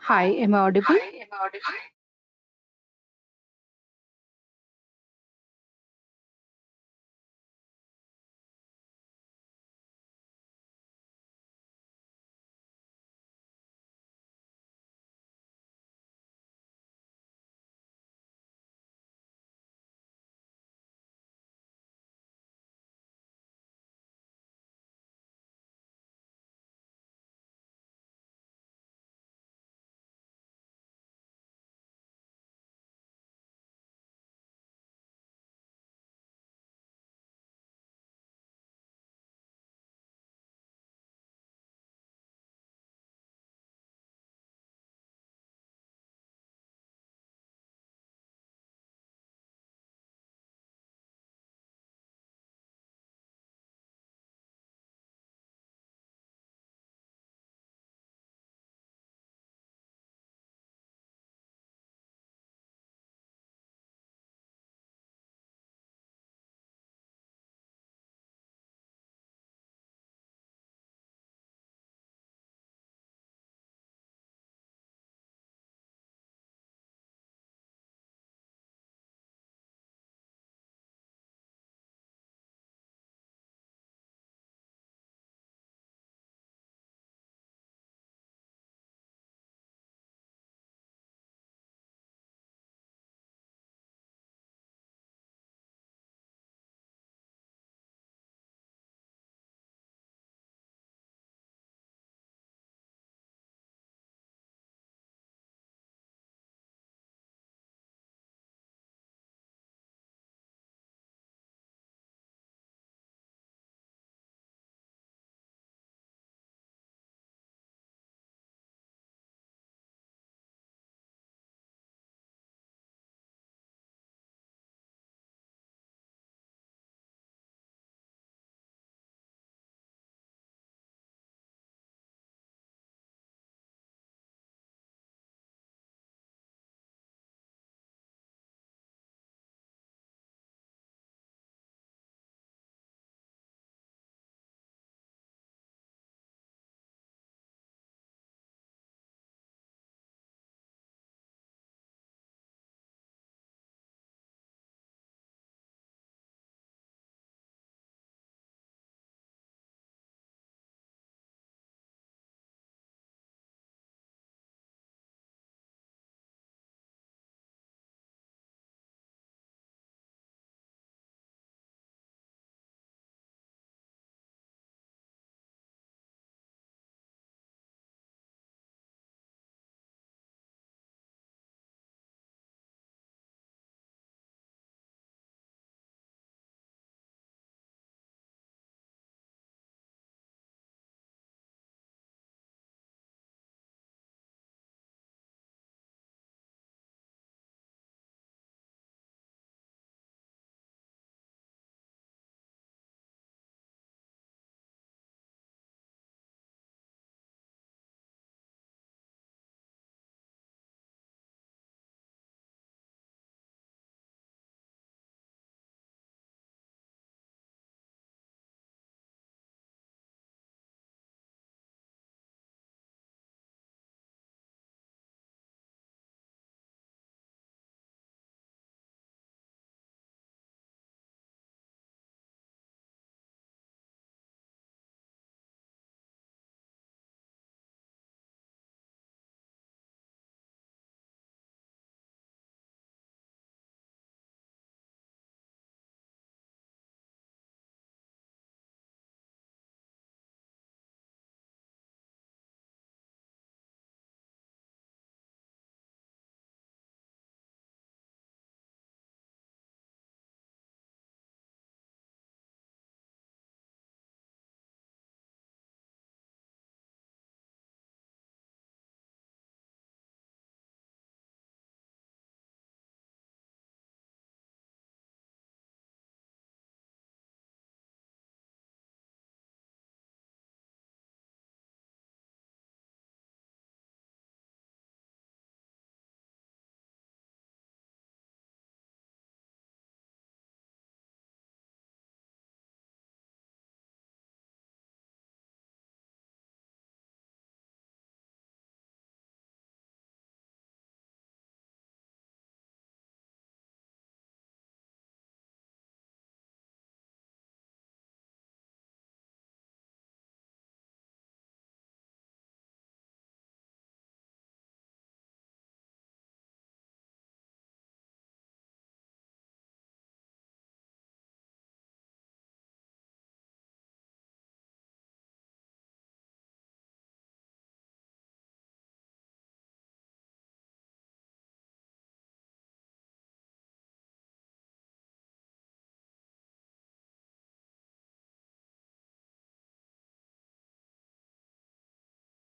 Hi, am I audible?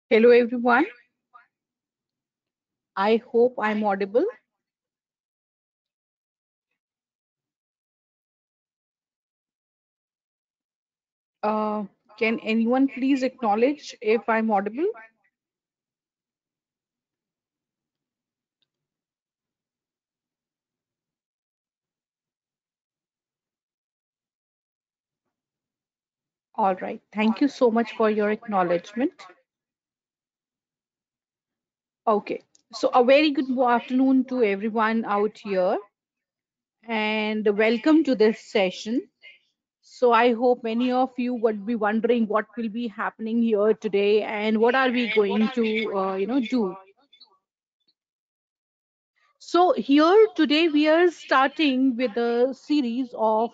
Hello, everyone. I hope I'm audible. Uh, can anyone please acknowledge if I'm audible? All right. Thank you so much for your acknowledgement. Okay. So, a very good afternoon to everyone out here, and welcome to this session. So, I hope many of you would be wondering what will be happening here today and what are we going to, do. So here today we are starting with a series of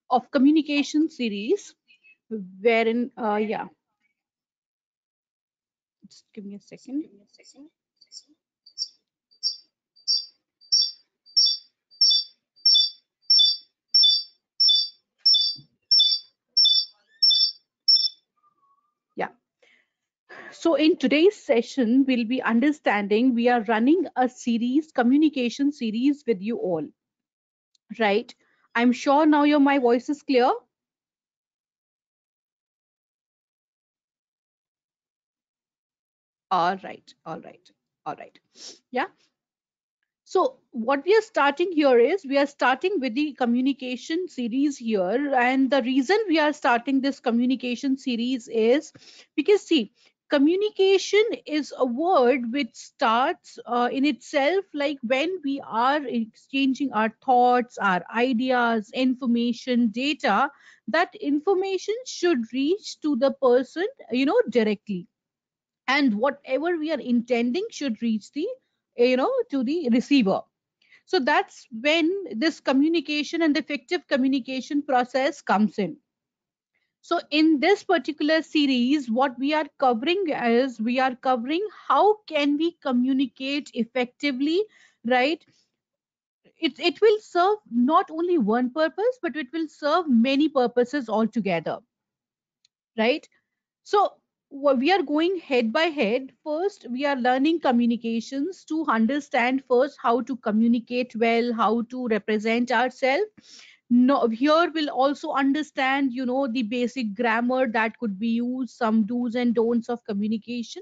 of communication series wherein just give me a second. Yeah. So in today's session we'll be understanding we are running a series communication series with you all, right? I'm sure now your my voice is clear. All right. All right. All right. Yeah. So what we are starting here is we are starting with the communication series here, and the reason we are starting this communication series is because see, communication is a word which starts in itself like when we are exchanging our thoughts, our ideas, information, data. That information should reach to the person, directly, and whatever we are intending should reach the to the receiver. So that's when this communication and the effective communication process comes in. So in this particular series what we are covering is we are covering how can we communicate effectively, right? It will serve not only one purpose but it will serve many purposes altogether, right? So we are going head by head. First, we are learning communications to understand first how to communicate well, how to represent ourselves. No, here we'll also understand, the basic grammar that could be used, some do's and don'ts of communication,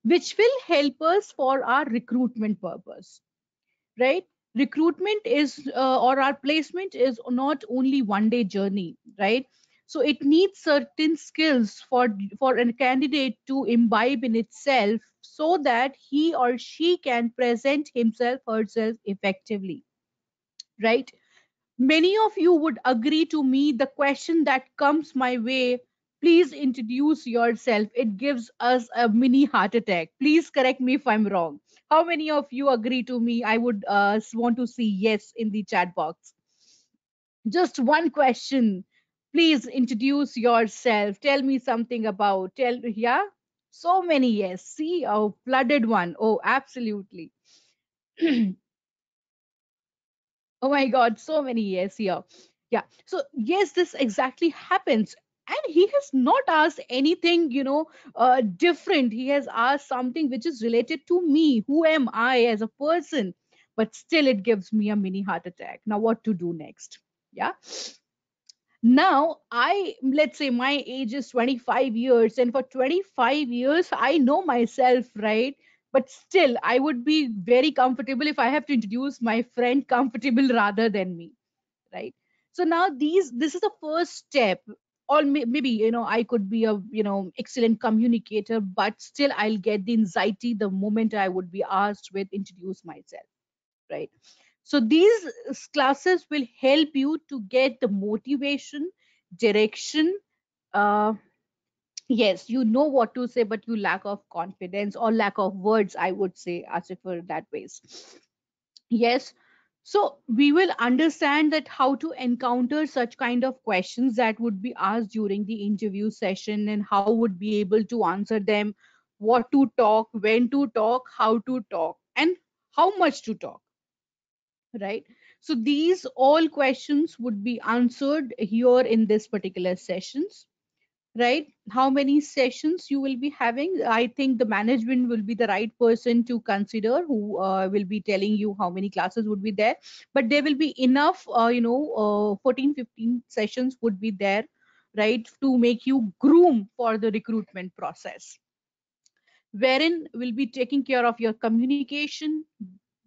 which will help us for our recruitment purpose, right? Recruitment is or our placement is not only one day journey, right? So it needs certain skills for a candidate to imbibe in itself so that he or she can present himself herself effectively, right? Many of you would agree to me the question that comes my way, please introduce yourself, it gives us a mini heart attack. Please correct me if I'm wrong. How many of you agree to me? I would want to see yes in the chat box. Just one question. Please introduce yourself. Tell me something about. Yeah? So many yes. See, a flooded one. Oh, absolutely. Oh my God, so many yes here. Yeah. So yes, this exactly happens. And he has not asked anything, different. He has asked something which is related to me. Who am I as a person? But still, it gives me a mini heart attack. Now, what to do next? Yeah. Now, let's say my age is 25 years, and for 25 years, I know myself, right? But still, I would be very comfortable if I have to introduce my friend comfortable rather than me, right? So now this is the first step. Or maybe I could be a excellent communicator, but still I'll get the anxiety the moment I would be asked with introduce myself, right? So these classes will help you to get the motivation, direction. uh, yes, you know what to say but you lack of confidence or lack of words, I would say, as if for that ways. Yes. So we will understand that how to encounter such kind of questions that would be asked during the interview session and how would be able to answer them, what to talk, when to talk, how to talk, and how much to talk, right? So these all questions would be answered here in this particular sessions. right? How many sessions you will be having? I think the management will be the right person to consider, who will be telling you how many classes would be there. But there will be enough, 14 15 sessions would be there, right, to make you groom for the recruitment process, wherein we'll be taking care of your communication,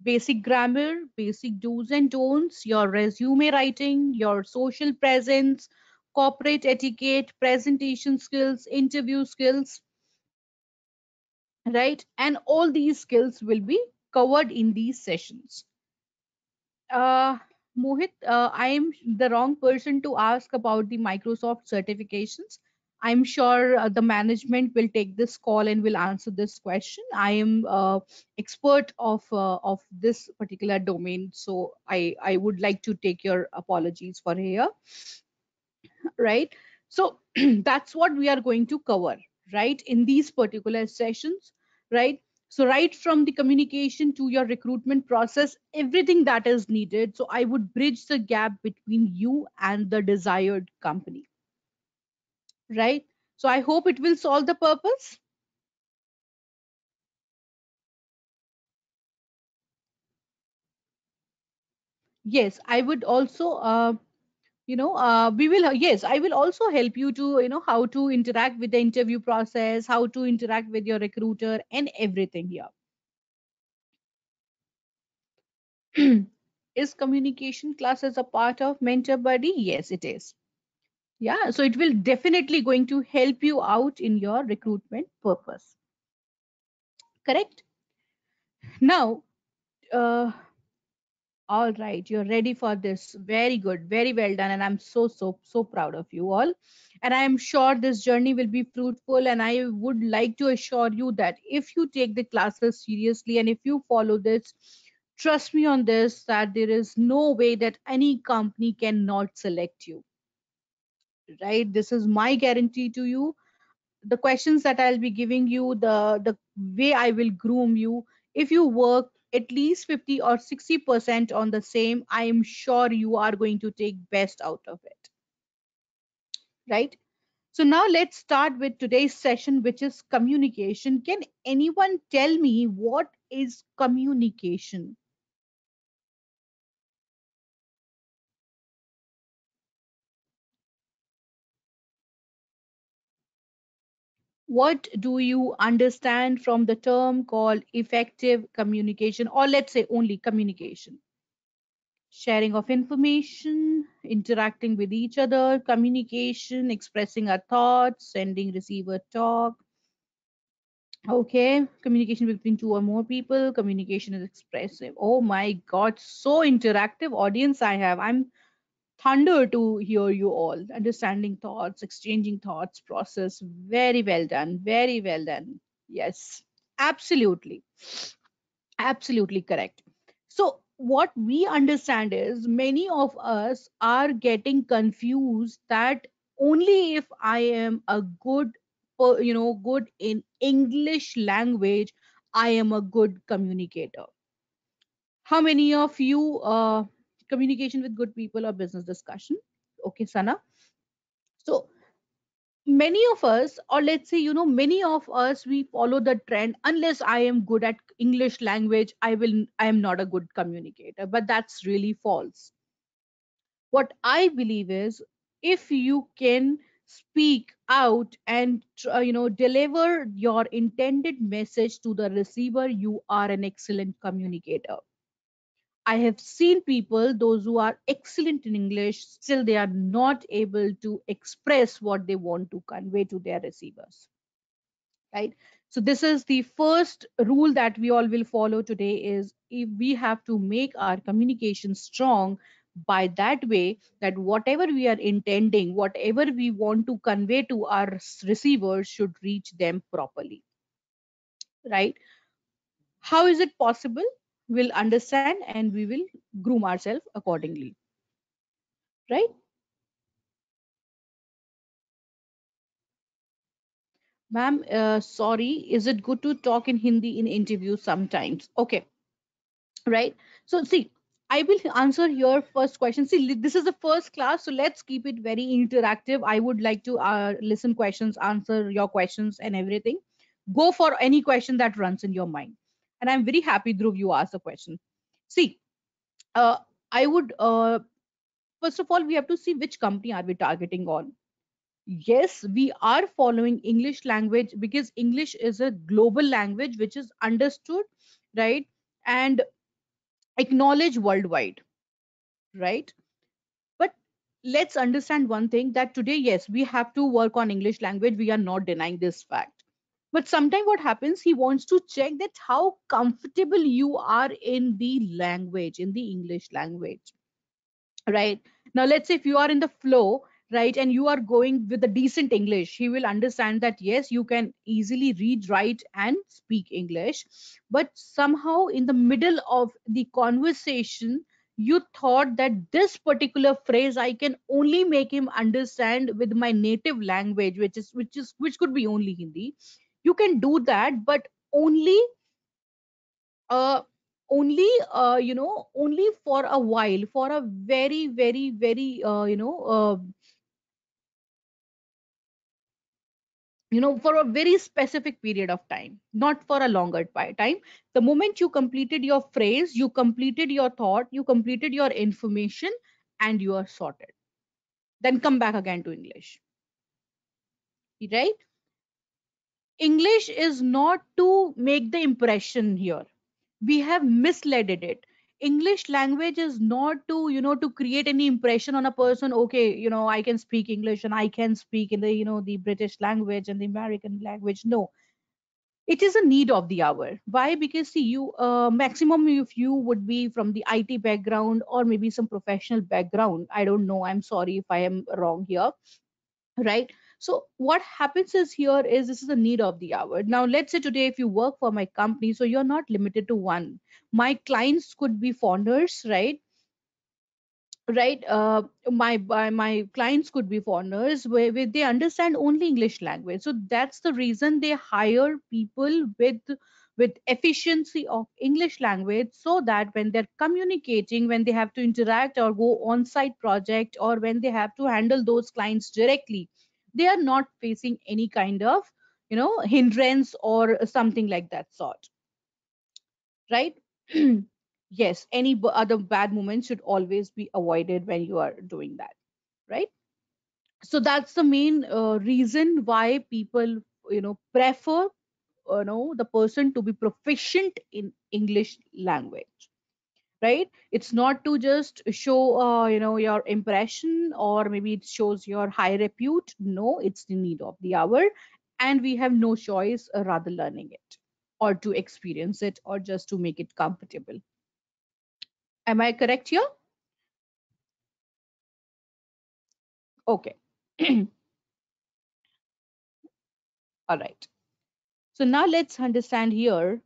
basic grammar, basic do's and don'ts, your resume writing, your social presence, corporate etiquette, presentation skills, interview skills, right? And all these skills will be covered in these sessions. Uh, Mohit, I am the wrong person to ask about the Microsoft certifications. I'm sure the management will take this call and will answer this question. I am expert of this particular domain, so I would like to take your apologies for here, right? So that's what we are going to cover, right, in these particular sessions, right? So right from the communication to your recruitment process, everything that is needed, so I would bridge the gap between you and the desired company, right? So I hope it will solve the purpose. Yes, I would also we will yes, I will also help you to how to interact with the interview process, how to interact with your recruiter and everything here. Is communication classes a part of mentor buddy? Yes, it is. Yeah, so it will definitely going to help you out in your recruitment purpose. Correct. Now, uh, all right, you're ready for this. Very good, very well done, and I'm so proud of you all. And I am sure this journey will be fruitful. And I would like to assure you that if you take the classes seriously and if you follow this, trust me on this, that there is no way that any company cannot select you. Right? This is my guarantee to you. The questions that I'll be giving you, the way I will groom you, if you work at least 50 or 60% on the same, I am sure you are going to take best out of it, right? So now let's start with today's session, which is communication. Can anyone tell me what is communication? What do you understand from the term called effective communication, or let's say only communication? Sharing of information, interacting with each other, communication, expressing our thoughts, sending receiver talk. Okay, communication between two or more people, communication is expressive. Oh my god, so interactive audience I have. I'm thunder to hear you all. Understanding thoughts, exchanging thoughts, process. Very well done. Very well done. Yes, absolutely. Absolutely correct. So, what we understand is many of us are getting confused that only if I am a good in English language, I am a good communicator. How many of you communication with good people or business discussion? Okay, Sana. So, many of us, or let's say many of us, we follow the trend, unless I am good at English language, I am not a good communicator. But that's really false. What I believe is, if you can speak out and deliver your intended message to the receiver, you are an excellent communicator. I have seen people, those who are excellent in English, still they are not able to express what they want to convey to their receivers. Right? So this is the first rule that we all will follow today, is if we have to make our communication strong by that way, that whatever we are intending, whatever we want to convey to our receivers should reach them properly. Right? How is it possible? We'll understand and we will groom ourselves accordingly. Right? Ma'am, sorry, is it good to talk in Hindi in interviews sometimes? Okay, right. So see, I will answer your first question. See, this is the first class, so let's keep it very interactive. I would like to listen questions, answer your questions, and everything. Go for any question that runs in your mind. And I'm very happy, Dhruv, you asked the question. See, uh, I would first of all we have to see which company are we targeting on. Yes, we are following English language because English is a global language which is understood, right, and acknowledged worldwide, right? But let's understand one thing, that today, yes, we have to work on English language. We are not denying this fact. But sometimes what happens, he wants to check that how comfortable you are in the language, in the English language, right? Now let's say if you are in the flow, right, and you are going with a decent English, he will understand that yes, you can easily read, write, and speak English. But somehow in the middle of the conversation, you thought that this particular phrase I can only make him understand with my native language, which could be only Hindi. You can do that, but only uh only for a while, for a very very very for a very specific period of time, not for a longer time. The moment you completed your phrase, you completed your thought, you completed your information, and you are sorted. Then come back again to English, right? English is not to make the impression here. We have misled it. English language is not to, to create any impression on a person. Okay, I can speak English and I can speak in the, the British language and the American language. No, it is a need of the hour. Why? Because see, you maximum if you would be from the IT background or maybe some professional background. I don't know. I'm sorry if I am wrong here, right? So what happens is here is this is a need of the hour. Now let's say today if you work for my company, so you're not limited to one. My clients could be foreigners, right? Right, my clients could be foreigners where they understand only English language. So that's the reason they hire people with efficiency of English language, so that when they're communicating, when they have to interact or go on site project, or when they have to handle those clients directly, they are not facing any kind of hindrance or something like that sort, right? Yes, any other bad moments should always be avoided when you are doing that, right? So that's the main reason why people prefer the person to be proficient in English language, right? It's not to just show your impression, or maybe it shows your high repute. No, it's the need of the hour, and we have no choice rather learning it, or to experience it, or just to make it comfortable. Am I correct here? Okay. All right. So now let's understand here.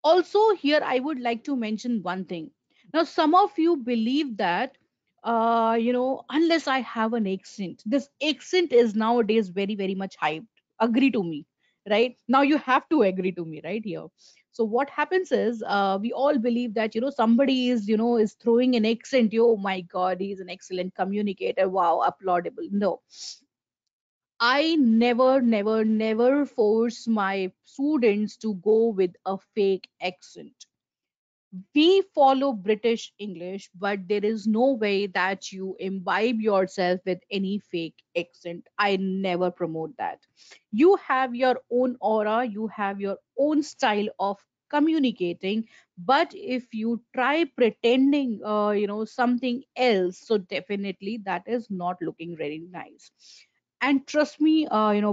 Also, here I would like to mention one thing. Now, some of you believe that, unless I have an accent, this accent is nowadays very, very much hyped. Agree to me, right? Now you have to agree to me, right here. So what happens is, we all believe that somebody is throwing an accent. Oh my God, he's an excellent communicator. Wow, applaudable. No, I never, never, never force my students to go with a fake accent. We follow British English, but there is no way that you imbibe yourself with any fake accent. I never promote that. You have your own aura, you have your own style of communicating, but if you try pretending something else, so definitely that is not looking very nice. And trust me,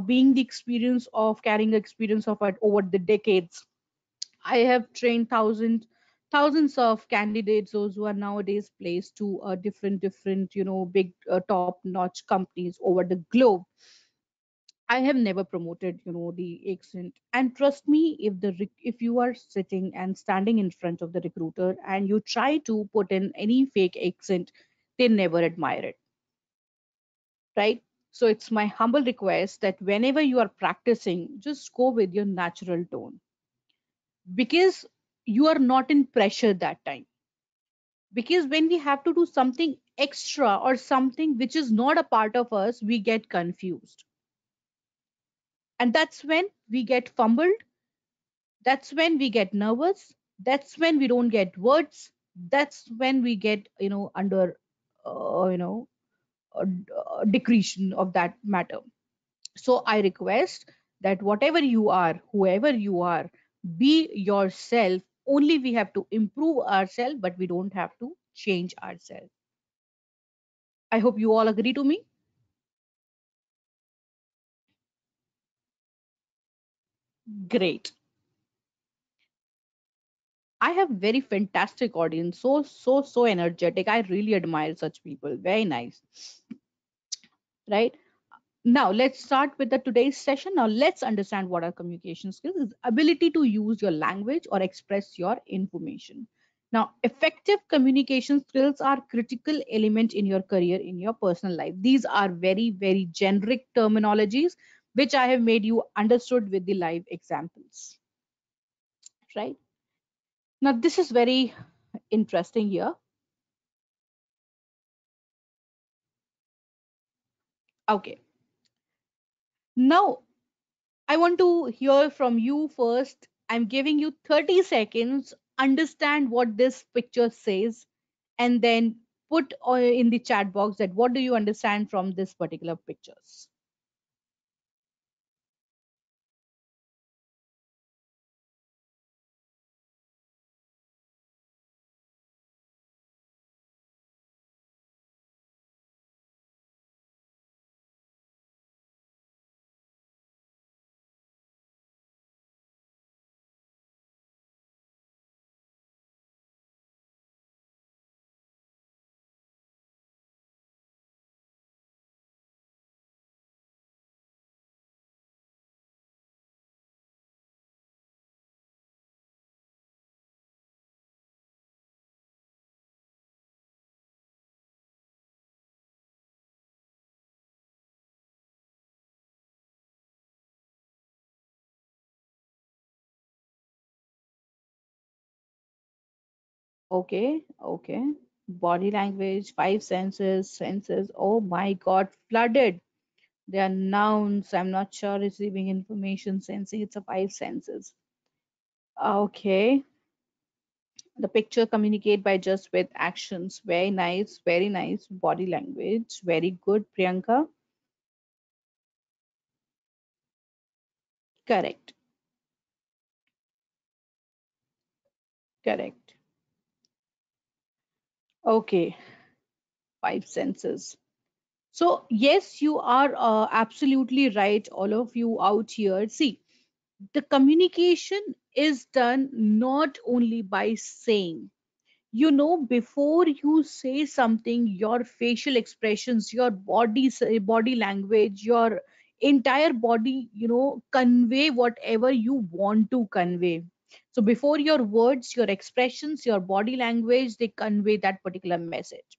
being the experience of carrying the experience of it over the decades, I have trained thousands of candidates, those who are nowadays placed to different big top notch companies over the globe. I have never promoted the accent. And trust me, if you are sitting and standing in front of the recruiter and you try to put in any fake accent, they never admire it, right? So it's my humble request that whenever you are practicing, just go with your natural tone, because you are not in pressure that time, because when we have to do something extra or something which is not a part of us, we get confused, and that's when we get fumbled, that's when we get nervous, that's when we don't get words, that's when we get under uh, you know decretion of that matter. So I request that whatever you are, whoever you are, be yourself. Only we have to improve ourselves, but we don't have to change ourselves. I hope you all agree to me. Great. I have very fantastic audience, so energetic. I really admire such people. Very nice, right? Now let's start with the today's session. Now let's understand what are communication skills. Is ability to use your language or express your information. Now, effective communication skills are critical element in your career, in your personal life. These are very generic terminologies which I have made you understood with the live examples, right? Now this is very interesting here. Okay. Now I want to hear from you first. I'm giving you 30 seconds. Understand what this picture says, and then put in the chat box that what do you understand from this particular pictures. Okay, okay. Body language, five senses, senses. Oh my God, flooded. They are nouns. I'm not sure receiving information, sensing. It's a five senses. Okay. The picture communicate by just with actions. Very nice, very nice. Body language, very good, Priyanka. Correct, correct. Okay, five senses. So yes, you are absolutely right, all of you out here. See, the communication is done not only by saying. Before you say something, your facial expressions, your body language, your entire body, convey whatever you want to convey. So before your words, your expressions, your body language, they convey that particular message.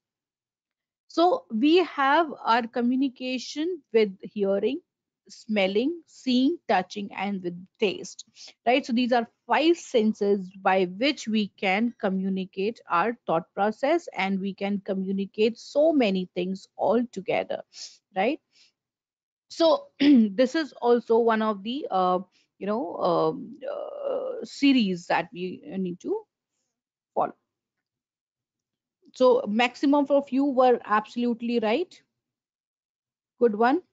So we have our communication with hearing, smelling, seeing, touching, and with taste, right? So these are five senses by which we can communicate our thought process, and we can communicate so many things all together, right? So this is also one of the series that we need to follow. So maximum of you were absolutely right. Good one.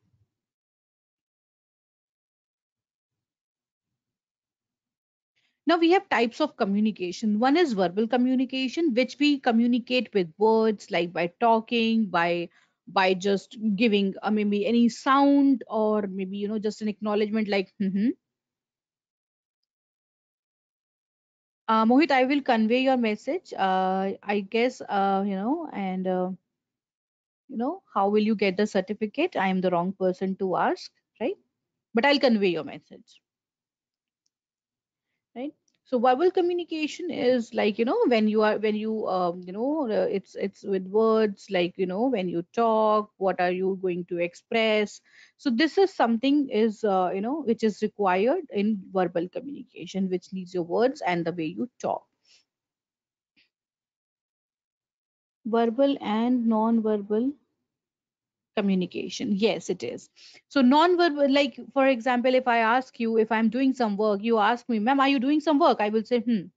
Now we have types of communication. One is verbal communication, which we communicate with words, like by talking, by just giving maybe any sound, or maybe just an acknowledgement like Mohit, I will convey your message. I guess and how will you get the certificate? I am the wrong person to ask, right? But I'll convey your message, right? So verbal communication is like, when you are, when you it's with words, like, when you talk, what are you going to express. So this is something is, which is required in verbal communication, which needs your words and the way you talk. Verbal and non-verbal communication, yes, it is. So non-verbal, like for example, if I ask you, if I'm doing some work, you ask me, ma'am, are you doing some work? I will say, hmm.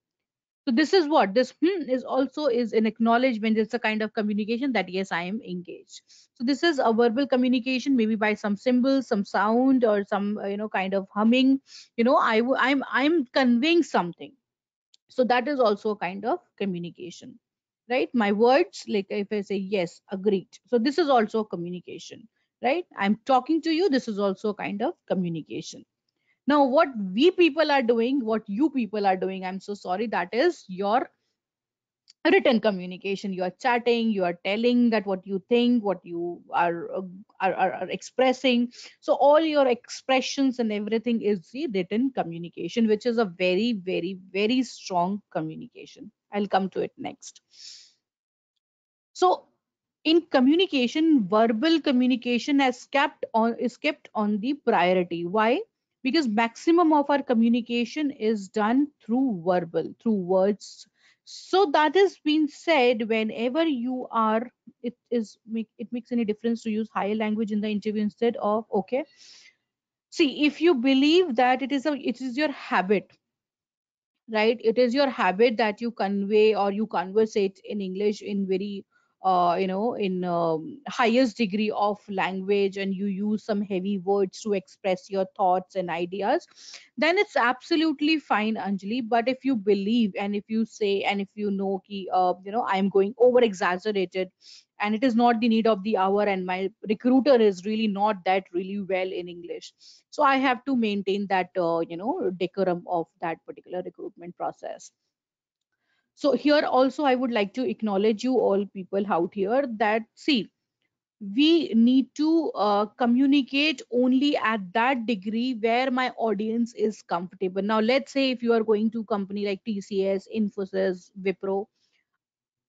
So this is what this is also is an acknowledgement. It's a kind of communication that yes, I am engaged. So this is a verbal communication, maybe by some symbols, some sound, or some kind of humming. I'm conveying something. So that is also a kind of communication, right? My words, like if I say yes, agreed. So this is also communication, right? I'm talking to you. This is also a kind of communication. Now, what we people are doing, what you people are doing, I'm so sorry, that is your written communication. You are chatting, you are telling that what you think, what you are expressing. So all your expressions and everything is the written communication, which is a very, very, very strong communication. I'll come to it next. So in communication, verbal communication is kept on the priority. Why? Because maximum of our communication is done through words. So that has been said, whenever you are, it makes any difference to use higher language in the interview instead of, okay. See, if you believe that it is your habit, right? It is your habit that you convey or you conversate in English in very in highest degree of language, and you use some heavy words to express your thoughts and ideas, then it's absolutely fine, Anjali. But if you believe, and if you say, and if you know ki, I'm going over exaggerated, and it is not the need of the hour, and my recruiter is really not that really well in English, so I have to maintain that decorum of that particular recruitment process. So here also I would like to acknowledge you all people out here, that see, we need to communicate only at that degree where my audience is comfortable. Now let's say if you are going to company like TCS, Infosys, Wipro,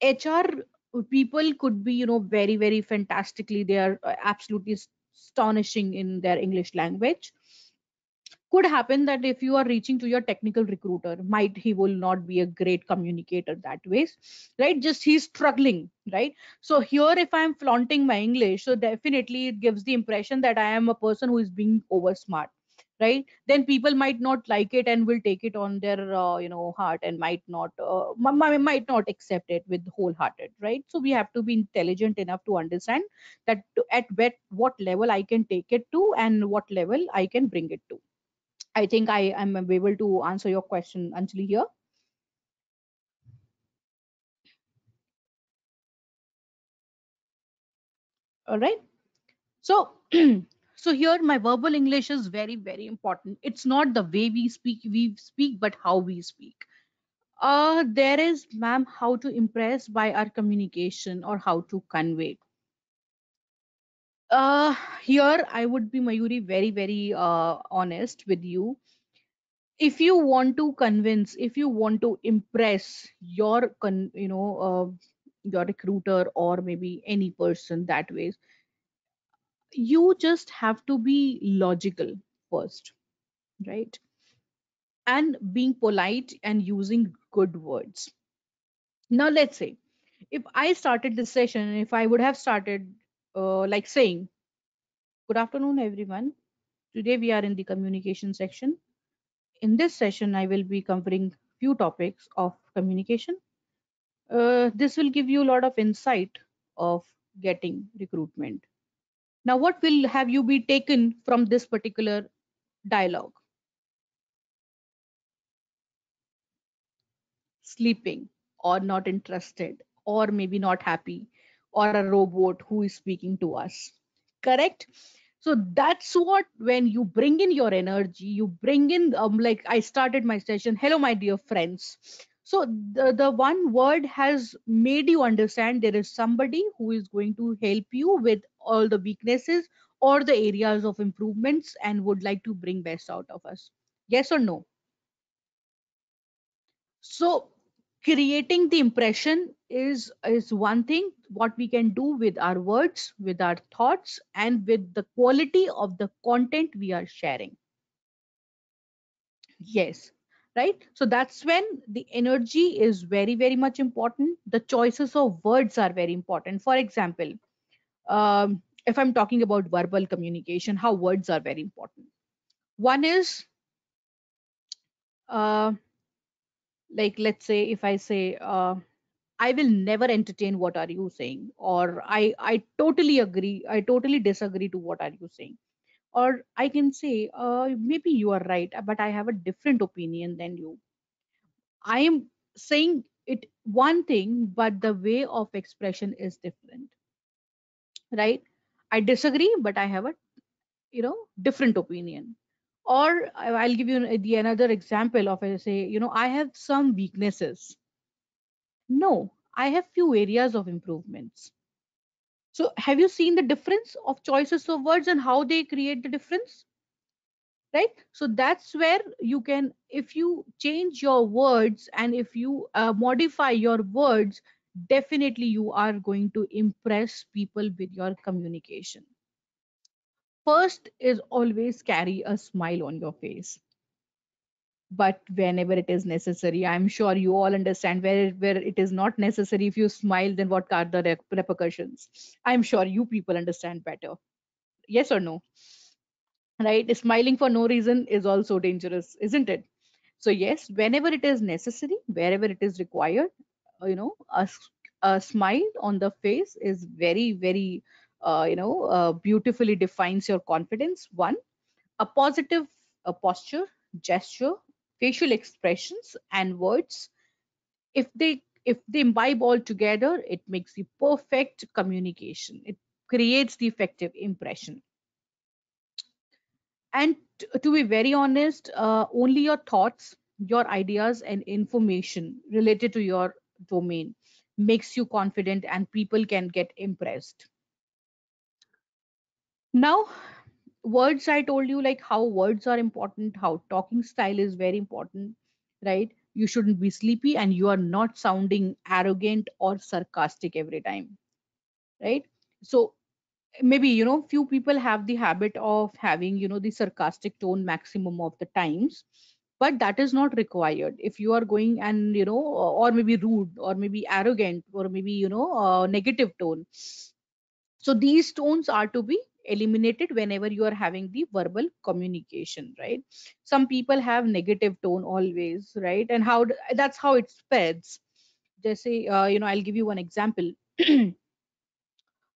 HR people could be, very, very fantastically, they are absolutely astonishing in their English language. Could happen that if you are reaching to your technical recruiter, might he will not be a great communicator that ways, right? Just he's struggling, right? So here, if I'm flaunting my English, so definitely it gives the impression that I am a person who is being over smart, right? Then people might not like it and will take it on their heart, and might not accept it with wholehearted, right? So we have to be intelligent enough to understand that at what level I can take it to, and what level I can bring it to. I think I am able to answer your question, Anjali, here. All right. So, so here my verbal English is very, very important. It's not the way we speak, but how we speak. There is, ma'am, how to impress by our communication or how to convey. Uh, Here I would be, Mayuri, very, very honest with you. If you want to convince, if you want to impress your recruiter, or maybe any person that way, you just have to be logical first, right? And being polite and using good words. Now let's say if I started this session, and if I would have started like saying, good afternoon everyone, today we are in the communication section. In this session I will be covering few topics of communication. This will give you a lot of insight of getting recruitment. Now, what will have you be taken from this particular dialogue? Sleeping, or not interested, or maybe not happy, or a robot who is speaking to us. Correct? So that's what, when you bring in your energy, you bring in, like I started my session, hello, my dear friends. So the one word has made you understand there is somebody who is going to help you with all the weaknesses or the areas of improvements, and would like to bring best out of us. Yes or no? So creating the impression is one thing what we can do with our words, with our thoughts, and with the quality of the content we are sharing. Yes, right. So that's when the energy is very, very much important. The choices of words are very important. For example, if I'm talking about verbal communication, how words are very important. One is, uh, like, let's say, if I say, I will never entertain what are you saying, or I totally agree, I totally disagree to what are you saying. Or I can say, maybe you are right, but I have a different opinion than you. I am saying it one thing, but the way of expression is different, right? I disagree, but I have a different opinion. Or I'll give you the another example of, I say, I have some weaknesses. No, I have few areas of improvements. So have you seen the difference of choices of words and how they create the difference? Right, so that's where you can, if you change your words and if you modify your words, definitely you are going to impress people with your communication. First is always carry a smile on your face, but whenever it is necessary, I'm sure you all understand, where it is not necessary, if you smile, then what are the repercussions? I'm sure you people understand better. Yes or no? Right, smiling for no reason is also dangerous, isn't it? So yes, whenever it is necessary, wherever it is required, a smile on the face is very, very beautifully defines your confidence. One, a positive posture, gesture, facial expressions, and words, if they imbibe all together, it makes the perfect communication. It creates the effective impression. And to be very honest, only your thoughts, your ideas, and information related to your domain makes you confident, and people can get impressed. Now, words, I told you like how words are important, how talking style is very important, right? You shouldn't be sleepy and you are not sounding arrogant or sarcastic every time, right? So maybe few people have the habit of having the sarcastic tone maximum of the times, but that is not required. If you are going and or maybe rude or maybe arrogant or maybe negative tone, so these tones are to be eliminated whenever you are having the verbal communication, right? Some people have negative tone always, right? And that's how it spreads. Just say, I'll give you one example.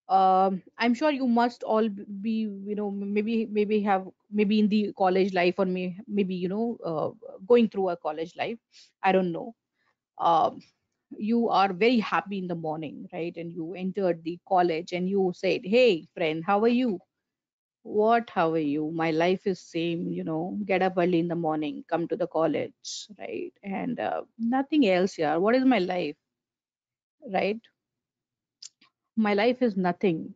I'm sure you must all be, maybe have, maybe in the college life, or maybe going through a college life, I don't know. um, you are very happy in the morning, right? And you entered the college and you said, hey friend, how are you? What, how are you? My life is same, get up early in the morning, come to the college, right? And nothing else. Yeah, what is my life, right? My life is nothing.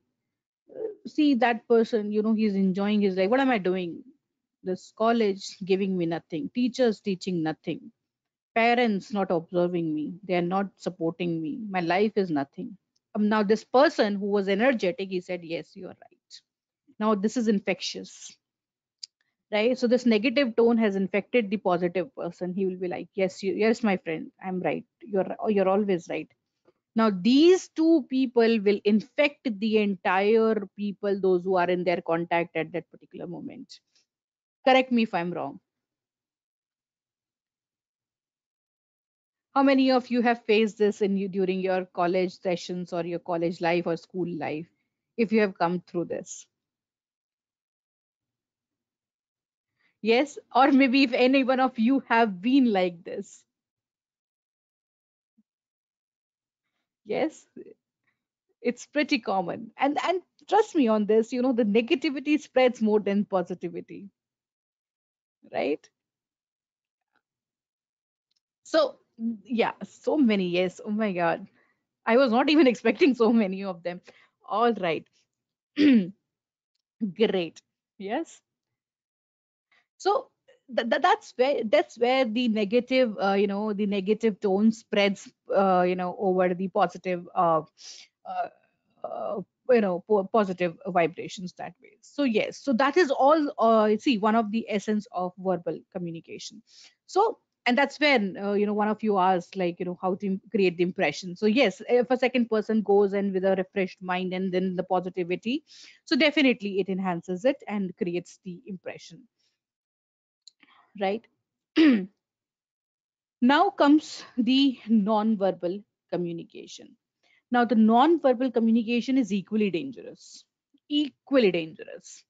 See that person, he's enjoying his life. What am I doing? This college giving me nothing, teachers teaching nothing, parents not observing me, they are not supporting me, my life is nothing. Now this person who was energetic, he said, yes, you are right. Now this is infectious, right? So this negative tone has infected the positive person. He will be like, yes, yes, my friend, I'm right, you're always right. Now these two people will infect the entire people, those who are in their contact at that particular moment. Correct me if I'm wrong. How many of you have faced this in you during your college sessions or your college life or school life? If you have come through this, yes, or maybe if any one of you have been like this, yes, it's pretty common. And trust me on this, the negativity spreads more than positivity, right? So yeah, so many, yes. Oh my God, I was not even expecting so many of them. All right, great. Yes. So that's where the negative, the negative tone spreads, over the positive, uh, uh, positive vibrations that way. So yes, so that is all, see, one of the essence of verbal communication. So, and that's when, one of you asked, like, how to create the impression. So yes, if a second person goes in with a refreshed mind and then the positivity, so definitely it enhances it and creates the impression, right? Now comes the non-verbal communication. Now, the non-verbal communication is equally dangerous. Equally dangerous.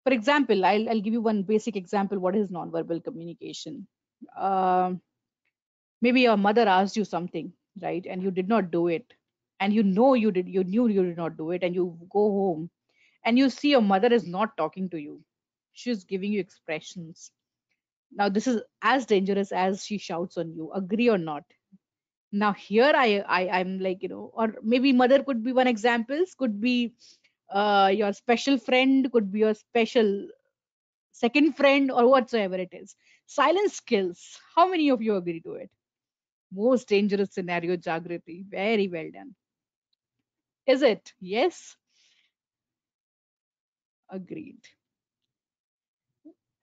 For example, I'll give you one basic example. What is non-verbal communication? Um Maybe your mother asked you something, right, and you did not do it, and you knew you did not do it, and you go home and you see your mother is not talking to you. She's giving you expressions. Now, this is as dangerous as she shouts on you. Agree or not? Now here I'm like, or maybe mother could be one examples, could be your special friend, could be your special second friend, or whatsoever it is. Silence skills, how many of you agree to it? Most dangerous scenario, Jagriti. Very well done. Is it? Yes. Agreed.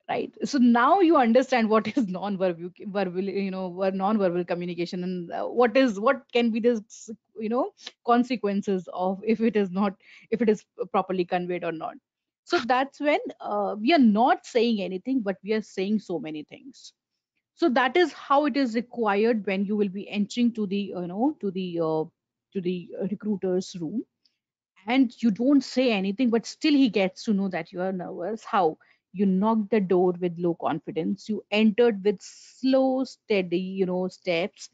Right, so now you understand what is non-verbal communication, and what can be the consequences of if it is not, if it is properly conveyed or not. So that's when we are not saying anything, but we are saying so many things. So that is how it is required when you will be entering to the recruiter's room, and you don't say anything, but still he gets to know that you are nervous. How? You knocked the door with low confidence, you entered with slow steady steps,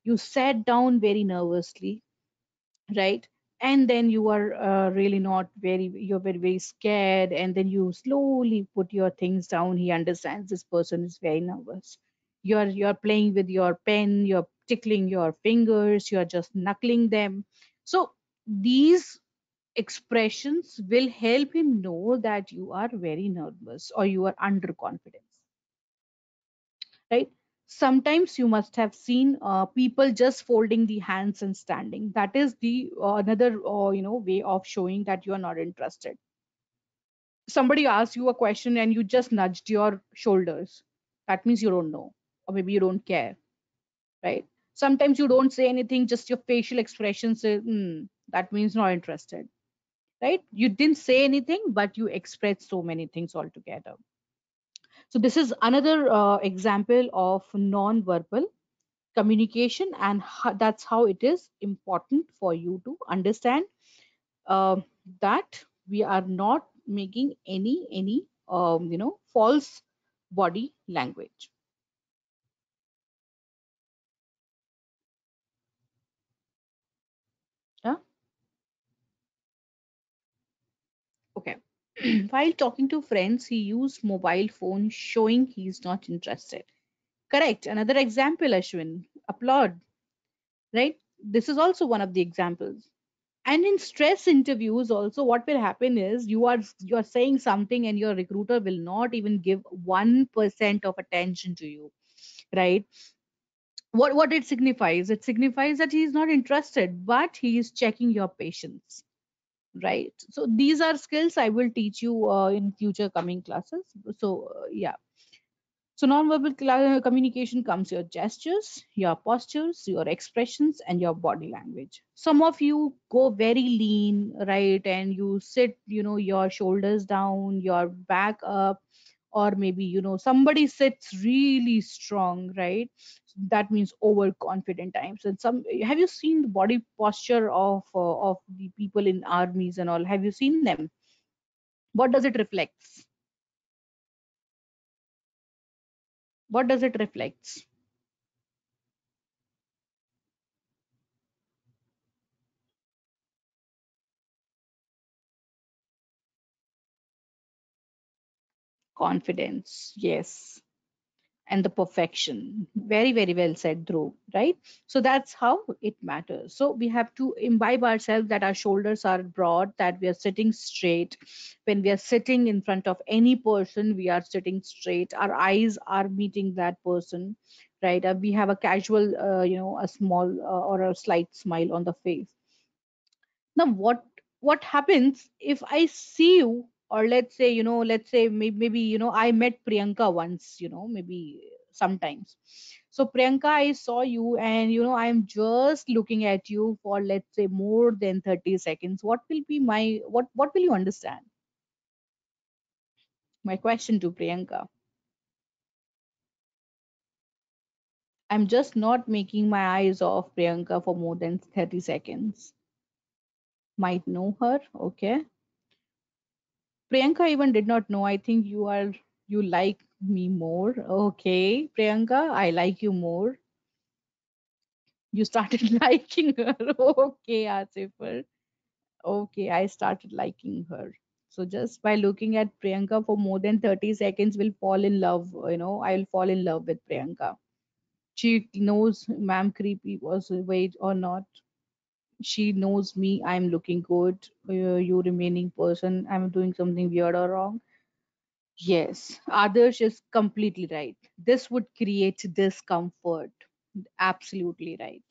you sat down very nervously, right? And then you are really not very, you're very very scared, and then you slowly put your things down. He understands this person is very nervous. You're playing with your pen, you're tickling your fingers, you're just knuckling them. So these expressions will help him know that you are very nervous or you are underconfident, right? Sometimes you must have seen people just folding the hands and standing. That is the another way of showing that you are not interested. Somebody asks you a question and you just nudged your shoulders. That means you don't know, or maybe you don't care, right? Sometimes you don't say anything, just your facial expression says, that means not interested, right? You didn't say anything, but you expressed so many things altogether. So this is another example of non-verbal communication, and that's how it is important for you to understand uh, that we are not making any false body language. Yeah. Okay. While talking to friends, he used mobile phone, showing he's not interested. Correct. Another example, Ashwin. Applaud. Right. This is also one of the examples. And in stress interviews also, what will happen is you are saying something and your recruiter will not even give 1% of attention to you, right? What it signifies, it signifies that he is not interested, but he is checking your patience, right? So these are skills I will teach you in future coming classes. So yeah. So nonverbal communication comes your gestures, your postures, your expressions, and your body language. Some of you go very lean, right, and you sit, your shoulders down, your back up, or maybe somebody sits really strong, right? That means overconfident times. And some, have you seen the body posture of the people in armies and all? Have you seen them? What does it reflects? What does it reflects? Confidence, yes. and the perfection. Very, very well said, Dhruv, right? So that's how it matters. So we have to imbibe ourselves that our shoulders are broad, that we are sitting straight. When we are sitting in front of any person, we are sitting straight. Our eyes are meeting that person, right? We have a casual, a small or a slight smile on the face. Now what happens if I see you, or let's say maybe I met Priyanka once, maybe sometimes. So Priyanka, I saw you, and I'm just looking at you for, let's say, more than 30 seconds. What will be my what will you understand? My question to Priyanka. I'm just not making my eyes off Priyanka for more than 30 seconds. Might know her, okay. Priyanka even did not know. I think you like me more. Okay, Priyanka, I like you more. You started liking her. Okay, Asifar. Okay, I started liking her. So just by looking at Priyanka for more than 30 seconds, will fall in love. I'll fall in love with Priyanka. She knows Ma'am Creepy was wait or not. She knows me. I'm looking good. You remaining person. I'm doing something weird or wrong. Yes, Adarsh is completely right. This would create discomfort. Absolutely right.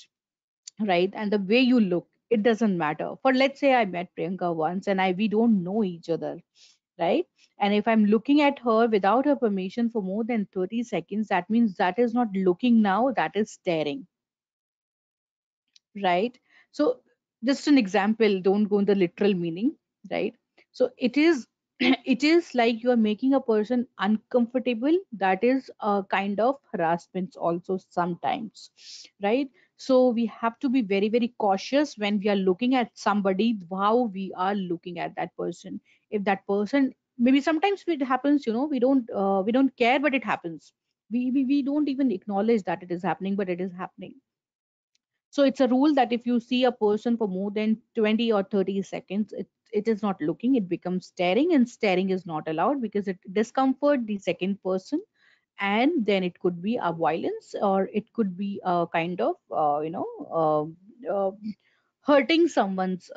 Right. And the way you look, it doesn't matter. For, let's say, I met Priyanka once and we don't know each other. Right. And if I'm looking at her without her permission for more than 30 seconds, that means that is not looking now, that is staring, right? So just an example, don't go in the literal meaning, right? So it is it is like you are making a person uncomfortable. That is a kind of harassment also sometimes, right? So we have to be very, very cautious when we are looking at somebody, how we are looking at that person. If that person, maybe sometimes it happens, we don't care, but it happens. We don't even acknowledge that it is happening, but it is happening. So it's a rule that if you see a person for more than 20 or 30 seconds, it is not looking, it becomes staring, and staring is not allowed because it discomfort the second person, and then it could be a violence, or it could be a kind of hurting someone's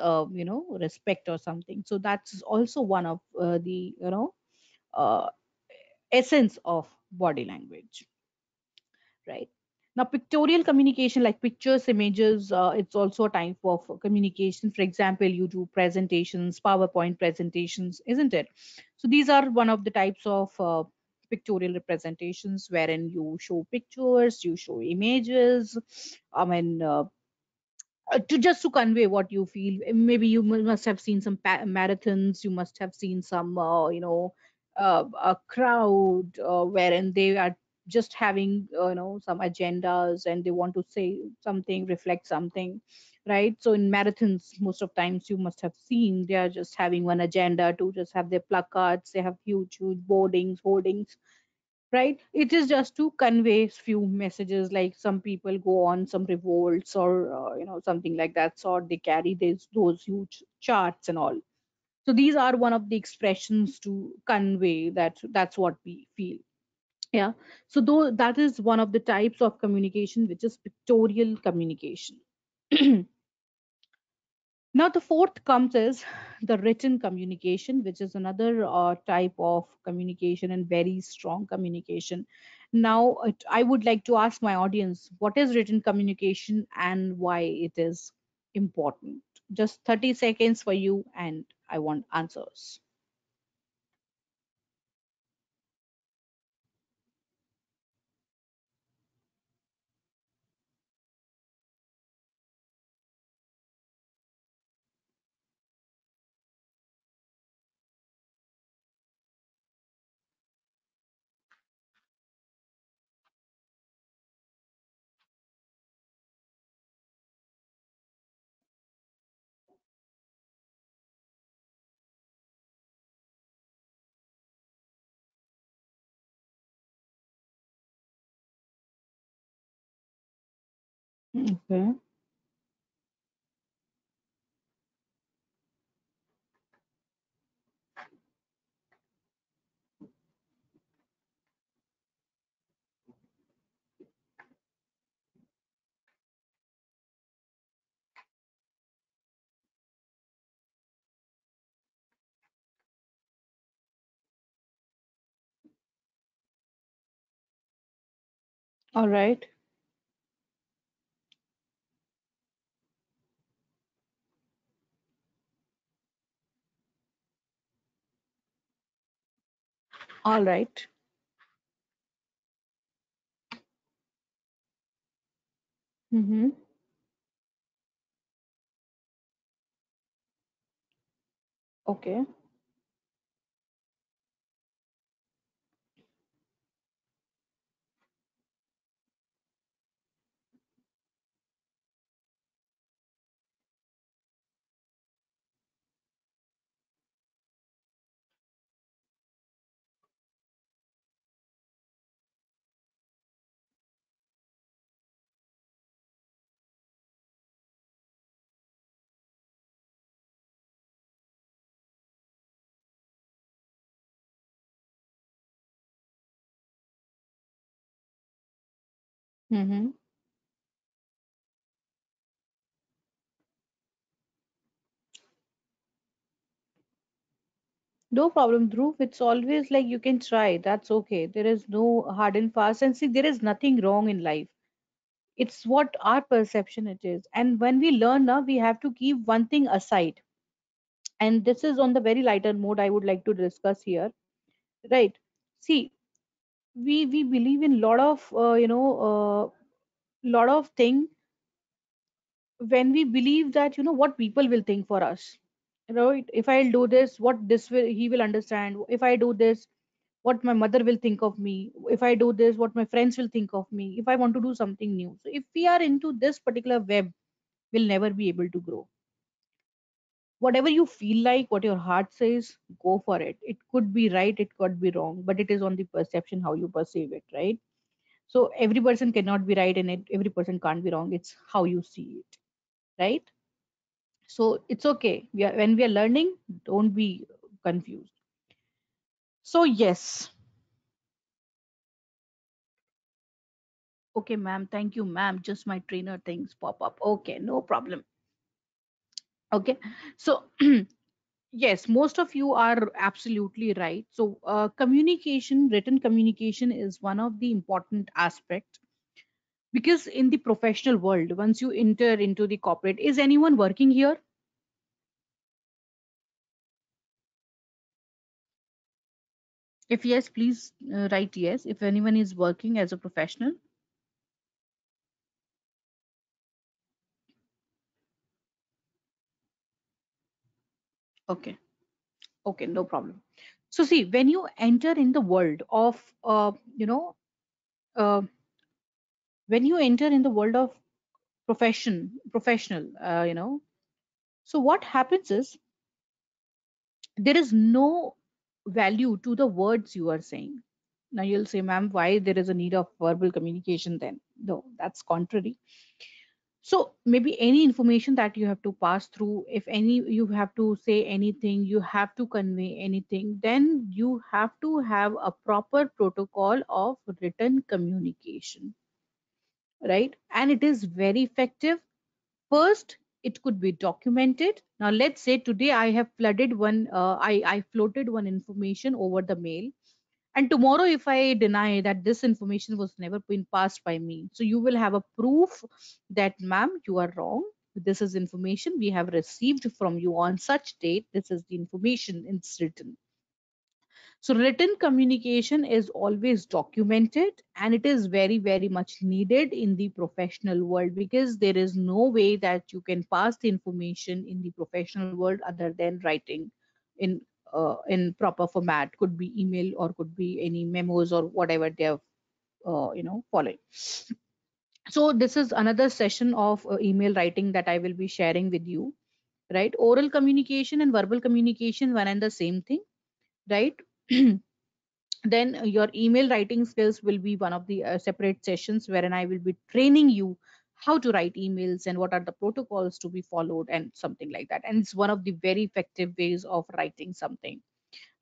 respect or something. So that's also one of the uh, essence of body language, right? Now, pictorial communication, like pictures, images, it's also a type of communication. For example, you do presentations, PowerPoint presentations, isn't it? So these are one of the types of pictorial representations wherein you show pictures, you show images. I mean, to just to convey what you feel. Maybe you must have seen some marathons, you must have seen some a crowd wherein they are just having some agendas, and they want to say something, reflect something, right? So in marathons, most of times you must have seen they are just having one agenda, to just have their placards, they have huge, huge boardings, hoardings, right? It is just to convey few messages, like some people go on some revolts, or something like that sort. They carry those huge charts and all. So these are one of the expressions to convey that that's what we feel. Yeah. So though that is one of the types of communication, which is pictorial communication. Now, the fourth comes is the written communication, which is another type of communication and very strong communication. Now, I would like to ask my audience, what is written communication and why it is important? Just 30 seconds for you, and I want answers. Okay. All right. All right. Mm-hmm. Okay. Mm-hmm. No problem, Dhruv. It's always like you can try. That's okay. There is no hard and fast. And see, there is nothing wrong in life. It's what our perception it is. And when we learn now, we have to keep one thing aside. And this is on the very lighter mode I would like to discuss here. Right. See, we believe in lot of lot of thing when we believe that what people will think for us, right? If I'll do this, what this will he will understand. If I do this, what my mother will think of me. If I do this, what my friends will think of me. If I want to do something new, so if we are into this particular web, we'll never be able to grow. Whatever you feel like, what your heart says, go for it. It could be right, it could be wrong, but it is on the perception how you perceive it, right? So every person cannot be right and every person can't be wrong. It's how you see it, right? So it's okay. When we are learning, don't be confused. So yes. Okay, ma'am. Thank you, ma'am. Just my trainer things pop up. Okay, no problem. Okay. So yes, most of you are absolutely right. So communication, written communication is one of the important aspect, because in the professional world, once you enter into the corporate, is anyone working here? If yes, please write yes. If anyone is working as a professional. Okay. Okay, no problem. So see, when you enter in the world of uh, when you enter in the world of professional, so what happens is there is no value to the words you are saying. Now you'll say, ma'am, why there is a need of verbal communication then? No, that's contrary. So maybe any information that you have to pass through, if any you have to say anything, you have to convey anything, then you have to have a proper protocol of written communication, right? And it is very effective. First, it could be documented. Now let's say today I have flooded one I floated one information over the mail, and tomorrow, if I deny that this information was never been passed by me, so you will have a proof that, ma'am, you are wrong. This is information we have received from you on such date. This is the information it's written. So written communication is always documented, and it is very, very much needed in the professional world, because there is no way that you can pass the information in the professional world other than writing in in proper format. Could be email or could be any memos or whatever they are following. So this is another session of email writing that I will be sharing with you, right? Oral communication and verbal communication, one and the same thing, right? Then your email writing skills will be one of the separate sessions wherein I will be training you how to write emails and what are the protocols to be followed and something like that. And it's one of the very effective ways of writing something,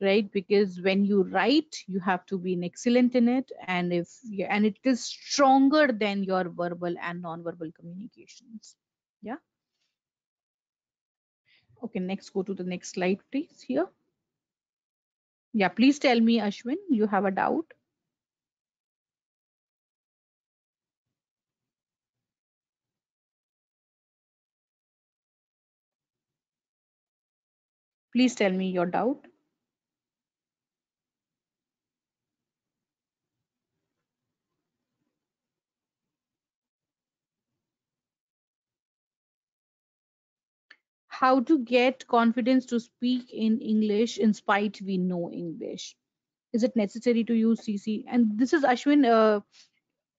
right? Because when you write, you have to be an excellent in it, and if yeah, and it is stronger than your verbal and non-verbal communications. Yeah. Okay, next go to the next slide, please. Here. Yeah, please tell me, Ashwin, you have a doubt. Please tell me your doubt. How to get confidence to speak in English in spite we know English. Is it necessary to use CC? And this is Ashwin.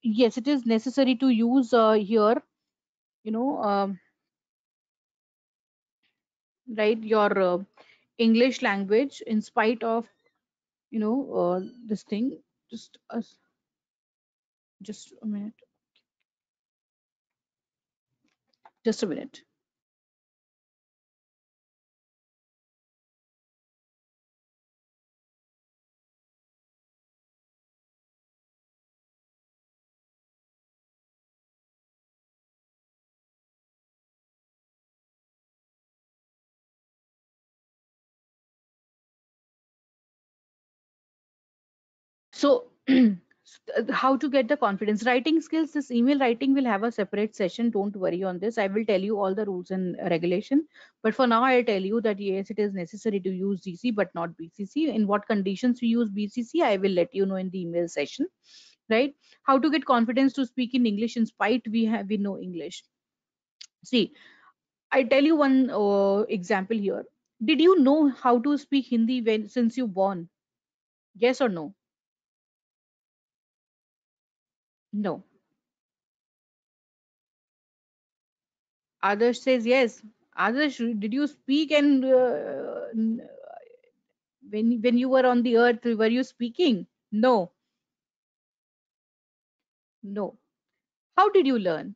Yes, it is necessary to use here. You know, right? Your English language in spite of this thing. Just just a minute. Just a minute. So, how to get the confidence? Writing skills. This email writing will have a separate session. Don't worry on this. I will tell you all the rules and regulation. But for now, I'll tell you that yes, it is necessary to use GC but not BCC. In what conditions we use BCC, I will let you know in the email session. Right? How to get confidence to speak in English in spite we know English. See, I tell you one example here. Did you know how to speak Hindi when since you born? Yes or no? No. Others says yes. Others, did you speak and when you were on the earth, were you speaking? No, no. How did you learn?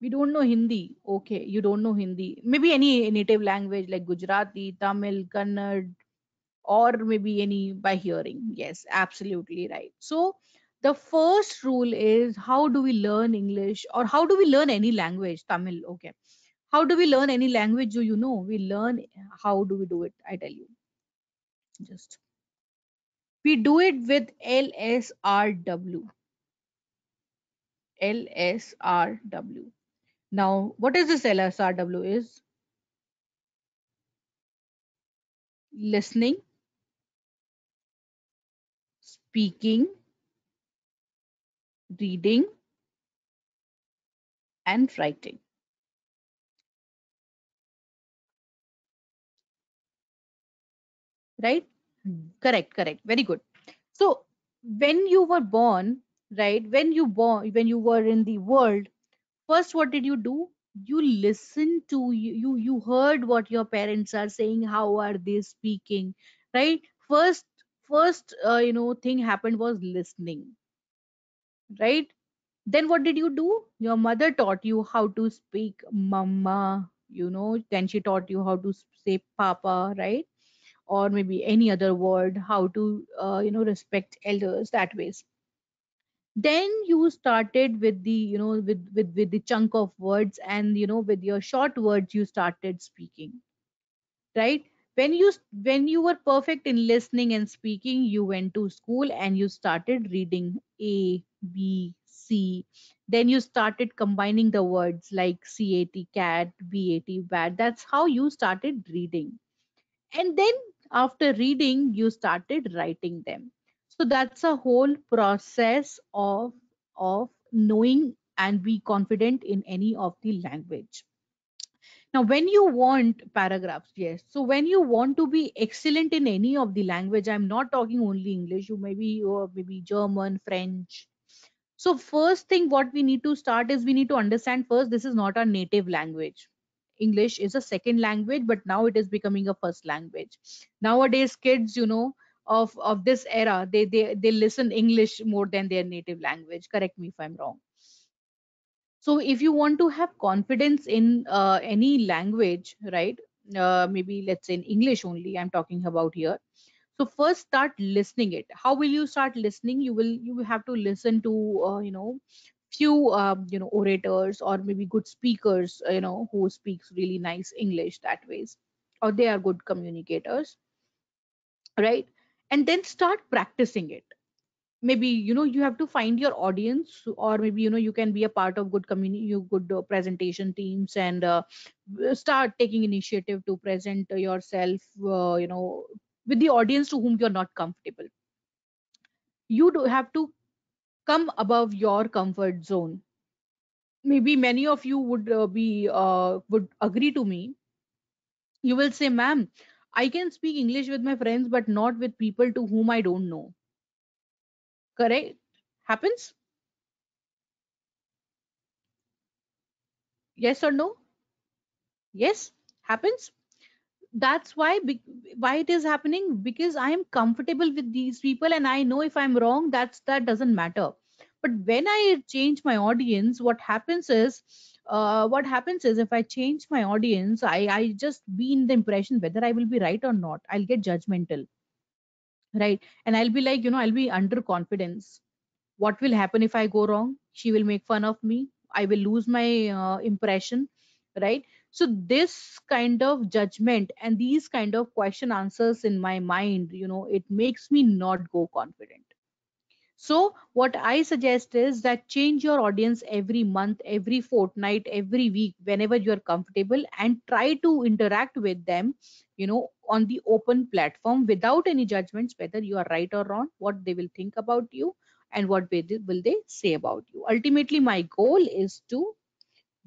We don't know Hindi. Okay, you don't know Hindi. Maybe any native language like Gujarati, Tamil, Kannada, or maybe any by hearing. Yes, absolutely right. So the first rule is, how do we learn English or how do we learn any language? Tamil. Okay. How do we learn any language? Do you know? We learn. How do we do it? I tell you. Just we do it with LSRW. LSRW. Now, what is this LSRW? Is listening, speaking, reading, and writing. Right? Correct, correct. Very good. So when you were born, right? When you were in the world, first what did you do? You listened to you heard what your parents are saying. How are they speaking? Right? First thing happened was listening. Right? Then what did you do? Your mother taught you how to speak mama. Then she taught you how to say papa, right? Or maybe any other word, how to respect elders that ways. Then you started with the with the chunk of words, and with your short words you started speaking, right? When you were perfect in listening and speaking, you went to school and you started reading A, B, C. Then you started combining the words like cat, bat, bat. That's how you started reading. And then after reading you started writing them. So that's a whole process of knowing and be confident in any of the language. Now when you want paragraphs, yes, so when you want to be excellent in any of the language, I'm not talking only English, you maybe German, French. So first thing what we need to start is we need to understand first this is not our native language. English is a second language, but now it is becoming a first language. Nowadays, kids, of this era, they listen English more than their native language. Correct me if I'm wrong. So if you want to have confidence in any language, right? Maybe let's say in English only, I'm talking about here. So first start listening it. How will you start listening? You will have to listen to few orators or maybe good speakers who speaks really nice English that ways, or they are good communicators, right? And then start practicing it. maybe you have to find your audience, or maybe you can be a part of good community, you good presentation teams, and start taking initiative to present yourself with the audience to whom you're not comfortable. You do have to come above your comfort zone. Maybe many of you would agree to me. You will say, ma'am, I can speak English with my friends but not with people to whom I don't know. Correct? Happens? Yes or no? Yes, happens. That's why it is happening, because I am comfortable with these people and I know if I'm wrong, that doesn't matter. But when I change my audience, what happens is if I change my audience, I just be in the impression whether I will be right or not. I'll get judgmental, right? And I'll be like, I'll be under confidence. What will happen if I go wrong? She will make fun of me. I will lose my impression, right? So this kind of judgment and these kind of question answers in my mind, it makes me not go confident. So, what I suggest is that change your audience every month, every fortnight, every week, whenever you're comfortable, and try to interact with them, on the open platform without any judgments, whether you are right or wrong, what they will think about you, and what will they say about you. Ultimately, my goal is to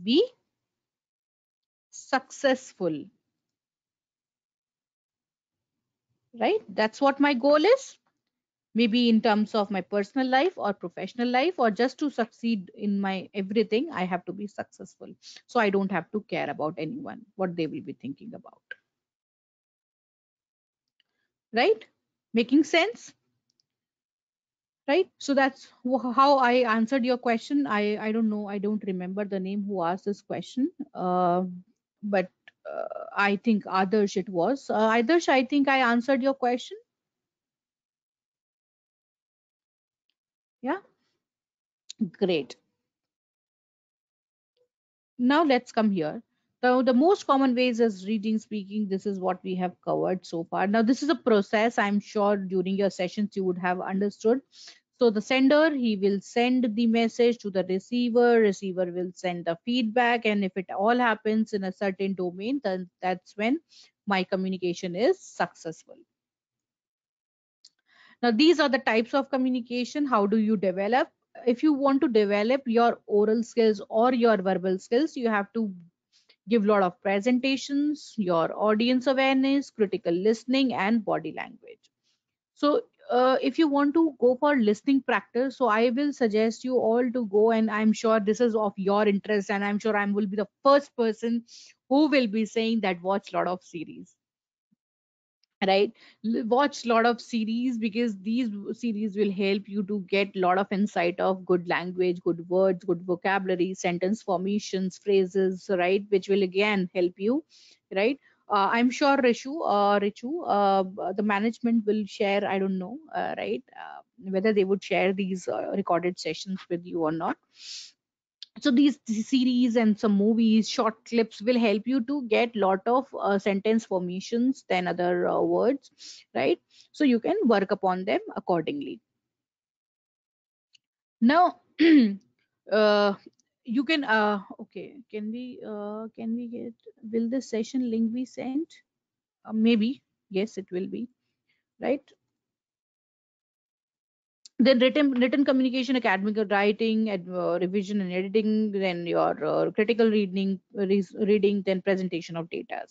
be successful, right? That's what my goal is. Maybe in terms of my personal life or professional life, or just to succeed in my everything, I have to be successful, so I don't have to care about anyone what they will be thinking about, right? Making sense, right? So that's how I answered your question. I don't know, I don't remember the name who asked this question, but I think Adarsh it was. Adarsh, I think I answered your question. Yeah, great. Now let's come here. The most common ways is reading, speaking. This is what we have covered so far. Now this is a process. I'm sure during your sessions you would have understood. So the sender, he will send the message to the receiver. Receiver will send the feedback, and if it all happens in a certain domain, then that's when my communication is successful. Now these are the types of communication. How do you develop? If you want to develop your oral skills or your verbal skills, you have to give a lot of presentations, your audience awareness, critical listening, and body language. So if you want to go for listening practice, so I will suggest you all to go, and I'm sure this is of your interest, and I'm sure I will be the first person who will be saying that watch a lot of series, right? Watch a lot of series, because these series will help you to get a lot of insight of good language, good words, good vocabulary, sentence formations, phrases, right, which will again help you, right? I'm sure Richu, the management will share, I don't know, right, whether they would share these recorded sessions with you or not. So these series and some movies, short clips will help you to get lot of sentence formations than other words, right? So you can work upon them accordingly. Now uh, you can okay, can we get, will the session link be sent? Maybe yes, it will be, right? Then written communication, academic writing, revision and editing, then your critical reading, then presentation of data.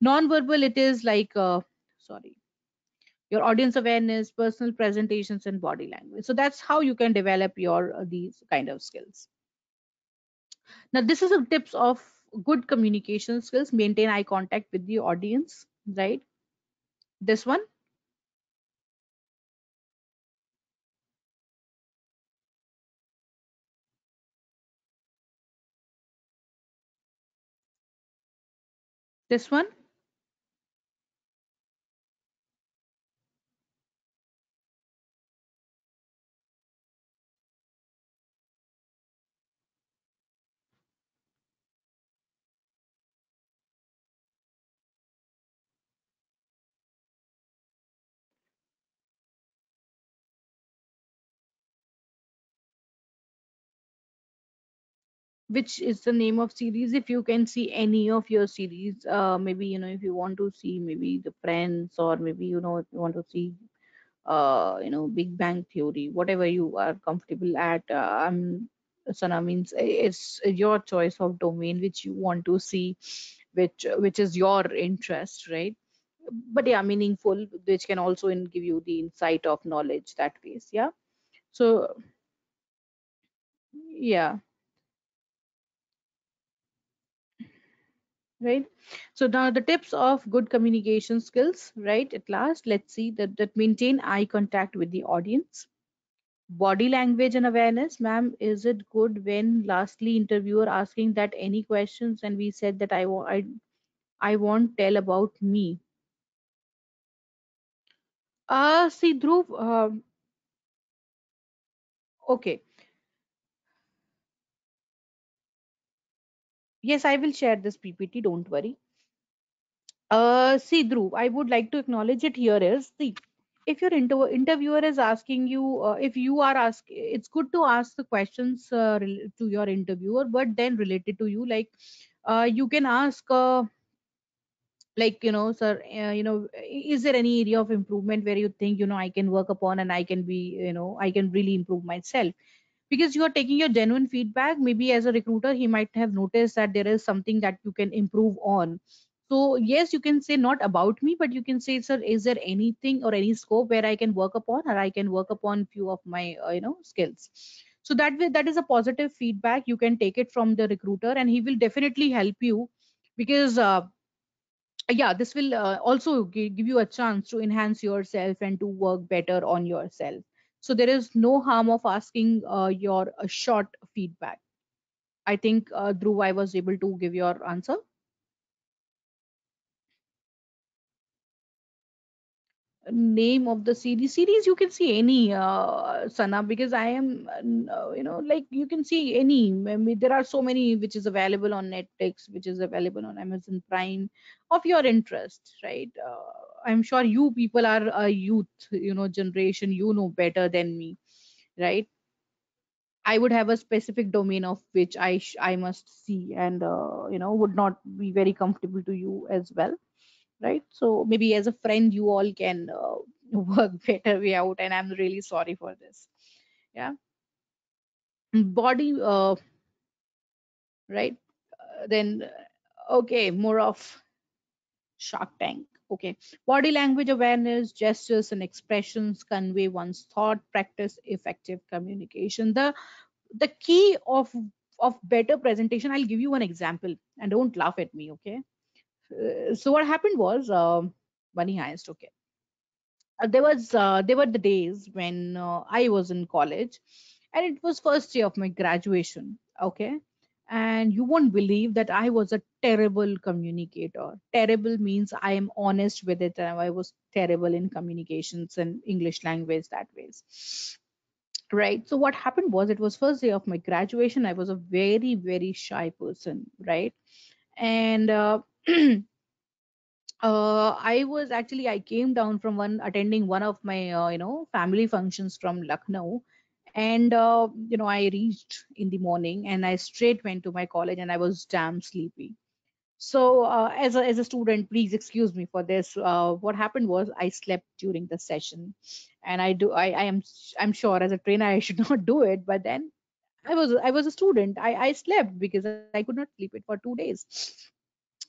Non-verbal, it is like sorry, your audience awareness, personal presentations, and body language. So that's how you can develop your these kind of skills. Now this is a tips of good communication skills. Maintain eye contact with the audience, right? This one, this one. which is the name of series. If you can see any of your series, maybe if you want to see maybe the Friends, or maybe if you want to see Big Bang Theory, whatever you are comfortable at. Sana, means it's your choice of domain which you want to see, which is your interest, right? But yeah, meaningful, which can also give you the insight of knowledge that ways. Yeah. So yeah, right. So now the tips of good communication skills, right? At last, let's see that maintain eye contact with the audience. Body language and awareness, ma'am. Is it good when lastly interviewer asking that any questions and we said that I won't tell about me. See, Dhruv. Okay. Yes, I will share this PPT. Don't worry. See, Dhruv, I would like to acknowledge it here is, see, if your interviewer is asking you, if you are ask, it's good to ask the questions to your interviewer, but then related to you, like you can ask. Like sir, is there any area of improvement where you think I can work upon, and I can be, I can really improve myself, because you are taking your genuine feedback. Maybe as a recruiter he might have noticed that there is something that you can improve on. So yes, you can say not about me, but you can say, sir, is there anything or any scope where I can work upon, or I can work upon few of my skills. So that way, that is a positive feedback. You can take it from the recruiter and he will definitely help you, because yeah, this will also give you a chance to enhance yourself and to work better on yourself. So there is no harm of asking your short feedback. I think, Dhruv, I was able to give your answer. Name of the series, you can see any, Sana, because I am like you can see any. I mean, there are so many which is available on Netflix, which is available on Amazon Prime, of your interest, right? I'm sure you people are a youth, generation, better than me, right? I would have a specific domain of which I must see, and would not be very comfortable to you as well, right? So maybe as a friend, you all can work better way out, and I'm really sorry for this. Yeah. Body, right? Then, okay, more of Shark Tank. Okay. Body language awareness, gestures and expressions convey one's thought, practice effective communication. The key of better presentation, I'll give you one example, and don't laugh at me, okay? So what happened was, money heist, okay. There were the days when I was in college, and it was first year of my graduation. Okay, and you won't believe that I was a terrible communicator. Terrible means I am honest with it, and I was terrible in communications and English language that ways. Right. So what happened was, it was first day of my graduation. I was a very very shy person, right? And I came down from one attending one of my family functions from Lucknow, and I reached in the morning, and I straight went to my college, and I was damn sleepy. So as a student, please excuse me for this. What happened was, I slept during the session, and I'm sure as a trainer I should not do it, but then I was a student. I slept because I could not sleep it for 2 days.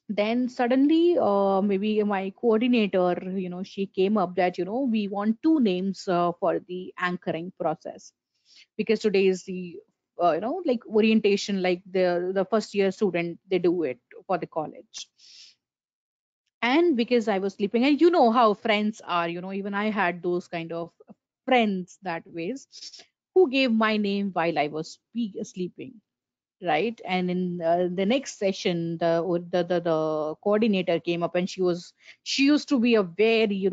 Then suddenly, maybe my coordinator, she came up that, we want two names for the anchoring process, because today is the like orientation, like the first year student, they do it for the college. And because I was sleeping, and you know how friends are, even I had those kind of friends that ways, who gave my name while I was sleeping, right? And in the next session, the coordinator came up, and she used to be a very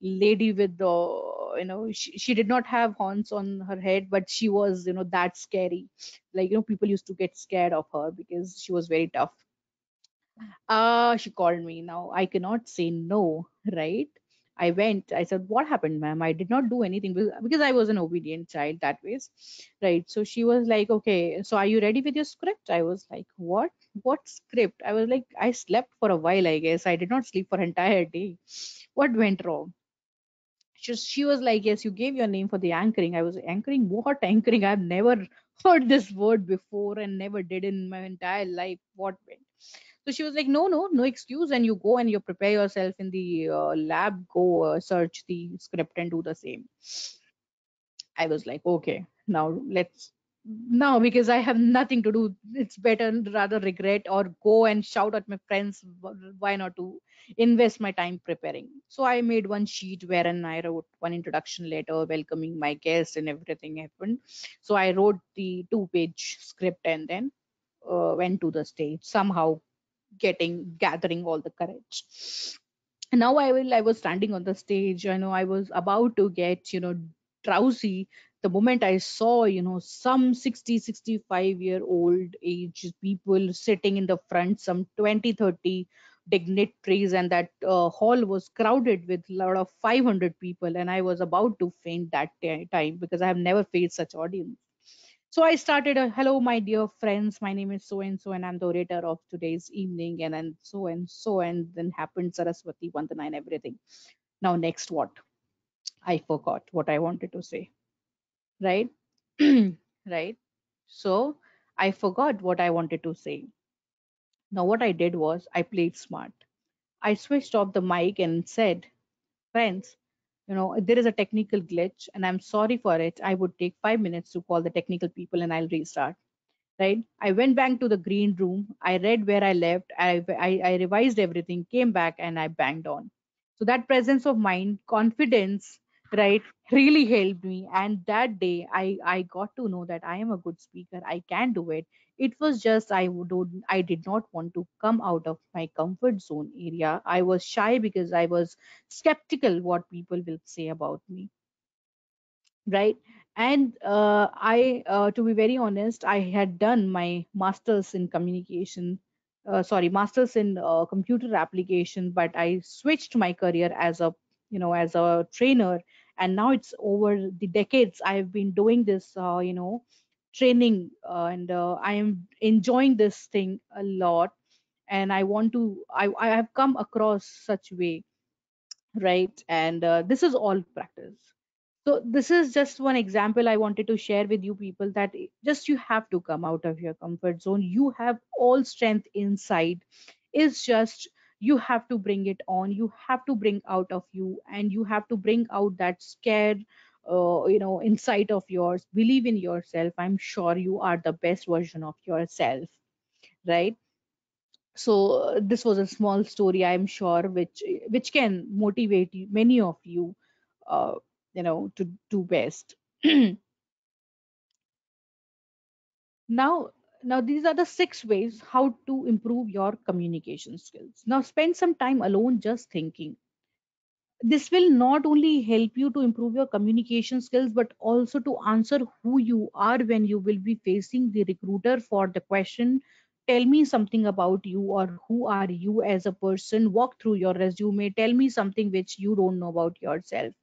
lady with the, she did not have horns on her head, but she was, that scary. Like, people used to get scared of her because she was very tough. She called me. Now I cannot say no, right? I went. I said, "What happened, ma'am? I did not do anything because I was an obedient child that ways, right?" So she was like, "Okay, so are you ready with your script?" I was like, "What? What script?" I was like, "I slept for a while. I guess I did not sleep for entire day. What went wrong?" She was like, "Yes, you gave your name for the anchoring." I was anchoring. What anchoring? I've never heard this word before and never did in my entire life. What went? So she was like, "No, no, no excuse. And you go and you prepare yourself in the lab, go search the script and do the same." I was like, "Okay, now let's." Now, because I have nothing to do, it's better rather regret or go and shout at my friends. Why not to invest my time preparing? So I made one sheet wherein I wrote one introduction letter welcoming my guest and everything happened. So I wrote the two-page script and then went to the stage, somehow gathering all the courage. And now I was standing on the stage. I know I was about to get, drowsy the moment I saw, some 60, 65-year old age people sitting in the front, some 20, 30 dignitaries, and that hall was crowded with a lot of 500 people, and I was about to faint that time because I have never faced such audience. So I started a "Hello, my dear friends. My name is so and so, and I'm the orator of today's evening, and so and so." And then happened Saraswati Vandana and everything. Now, next what? I forgot what I wanted to say, right? Right. So I forgot what I wanted to say. Now, what I did was I played smart. I switched off the mic and said, "Friends, there is a technical glitch, and I'm sorry for it. I would take 5 minutes to call the technical people and I'll restart." Right? I went back to the green room. I read where I left. I revised everything, came back, and I banged on. So that presence of mind, confidence, right, really helped me. And that day, I got to know that I am a good speaker. I can do it. It was just I did not want to come out of my comfort zone area. I was shy because I was skeptical what people will say about me, right? And I to be very honest, I had done my masters in communication, masters in computer application, but I switched my career as a as a trainer. And now it's over the decades I've been doing this training, and I am enjoying this thing a lot. And I have come across such way, right? And this is all practice. So this is just one example I wanted to share with you people, that just you have to come out of your comfort zone. You have all strength inside. It's just you have to bring it on. You have to bring out of you, and you have to bring out that scared insight of yours. Believe in yourself. I'm sure you are the best version of yourself, right? So this was a small story, I'm sure, which can motivate you, many of you, uh, to do best. Now now these are the 6 ways how to improve your communication skills. Now spend some time alone just thinking. This will not only help you to improve your communication skills, but also to answer who you are when you will be facing the recruiter for the question, "Tell me something about you," or "Who are you as a person? Walk through your resume, tell me something which you don't know about yourself."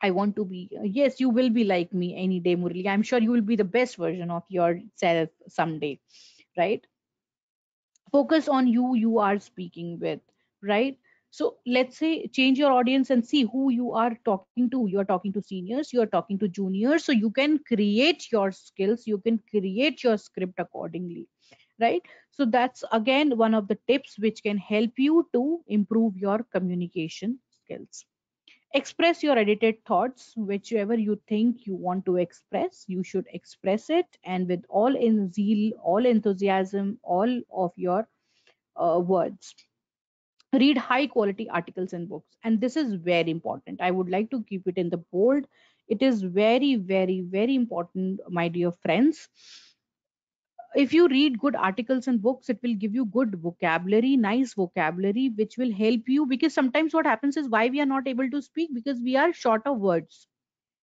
I want to be, yes, you will be like me any day, Murli. I'm sure you will be the best version of yourself someday, right? Focus on you are speaking with, right? So let's say change your audience and see who you are talking to. You are talking to seniors, you are talking to juniors, so you can create your skills, you can create your script accordingly, right? So that's again one of the tips which can help you to improve your communication skills. Express your edited thoughts. Whichever you think you want to express, you should express it, and with all in zeal, all enthusiasm, all of your words. Read high quality articles and books, and this is very important. I would like to keep it in the bold. It is very, very, very important, my dear friends. If you read good articles and books, it will give you good vocabulary, nice vocabulary, which will help you. Because sometimes what happens is why we are not able to speak, because we are short of words,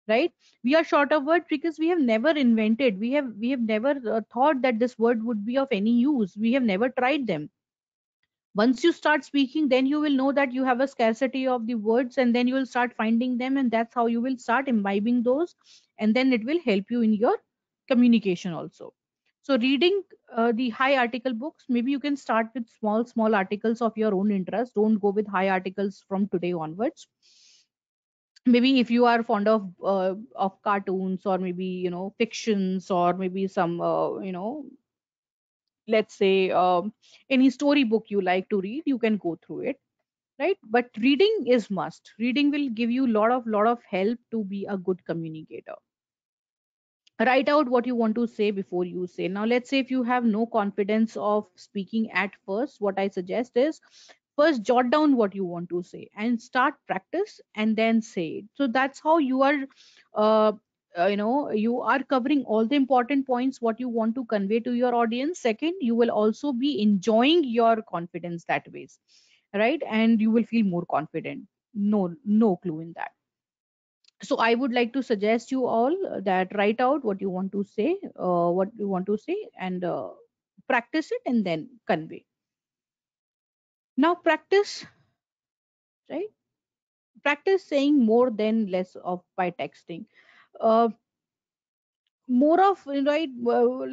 right? We are short of words because we have never invented, we have never thought that this word would be of any use. We have never tried them. Once you start speaking, then you will know that you have a scarcity of the words, and then you will start finding them, and that's how you will start imbibing those, and then it will help you in your communication also. So reading the high article books, maybe you can start with small articles of your own interest. Don't go with high articles from today onwards. Maybe if you are fond of cartoons, or maybe fictions, or maybe some let's say any storybook you like to read, you can go through it, right? But reading is must. Reading will give you lot of help to be a good communicator. Write out what you want to say before you say. Now let's say if you have no confidence of speaking at first, what I suggest is first jot down what you want to say and start practice and then say it. So that's how you are uh, you are covering all the important points what you want to convey to your audience. Second, you will also be enjoying your confidence that ways, right? And you will feel more confident. No clue in that. So I would like to suggest you all that write out what you want to say, and practice it and then convey. Now practice, right? Practice saying more than less of by texting. uh, More of, right,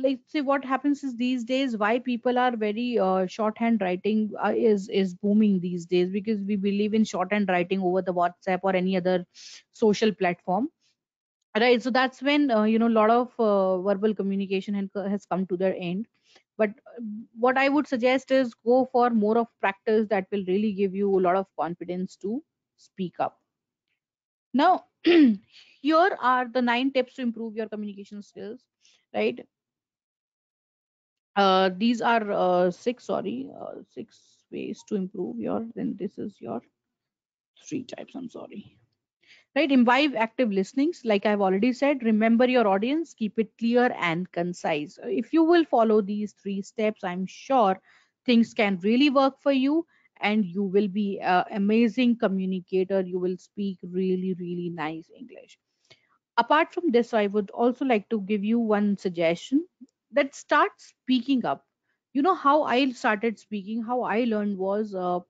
like say what happens is these days why people are very shorthand writing is booming these days, because we believe in shorthand writing over the WhatsApp or any other social platform. Right, so that's when a lot of verbal communication has come to their end. But what I would suggest is go for more of practice. That will really give you a lot of confidence to speak up. Now, here are the 9 tips to improve your communication skills. Right, these are six ways to improve your. Then this is your 3 types. I'm sorry. Right, imbibe active listenings. Like I've already said, remember your audience, keep it clear and concise. If you will follow these 3 steps, I'm sure things can really work for you, and you will be an amazing communicator. You will speak really nice English. Apart from this, I would also like to give you one suggestion, that start speaking up. You know how I started speaking, how I learned was uh,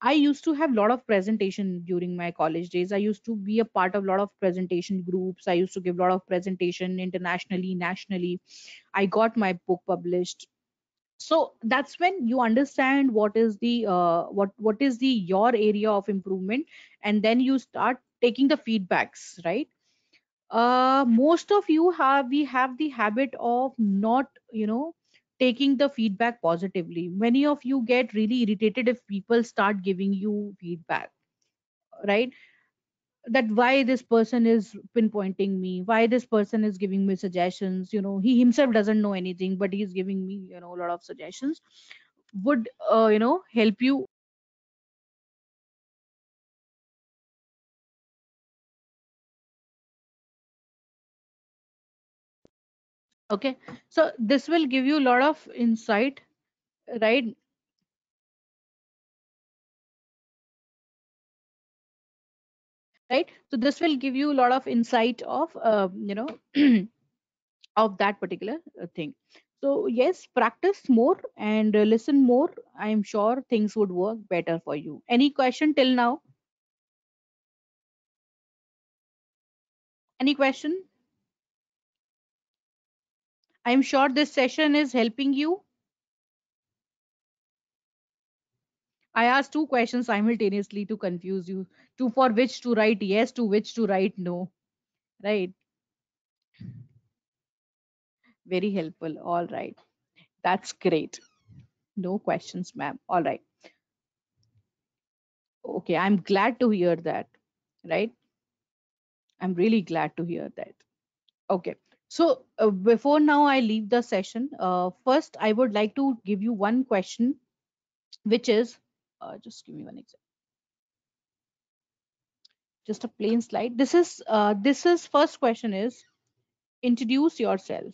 I used to have a lot of presentation during my college days. I used to be a part of a lot of presentation groups. I used to give a lot of presentation internationally, nationally. I got my book published. So that's when you understand what is the what is the your area of improvement, and then you start taking the feedbacks, right? Most of you have we have the habit of not taking the feedback positively. Many of you get really irritated if people start giving you feedback, right? That why this person is pinpointing me, why this person is giving me suggestions. He himself doesn't know anything, but he's giving me a lot of suggestions. Would help you. Okay, so this will give you a lot of insight, right? Right, so this will give you a lot of insight of of that particular thing. So yes, practice more and listen more. I'm sure things would work better for you. Any question till now? Any question? I'm sure this session is helping you. I asked 2 questions simultaneously to confuse you, to for which to write yes, to which to write no. Right, very helpful. All right, that's great. No questions, ma'am. All right. Okay, I'm glad to hear that. Right, I'm really glad to hear that. Okay. So before now I leave the session, first I would like to give you one question, which is just give me one example, just a plain slide. This is first question is introduce yourself.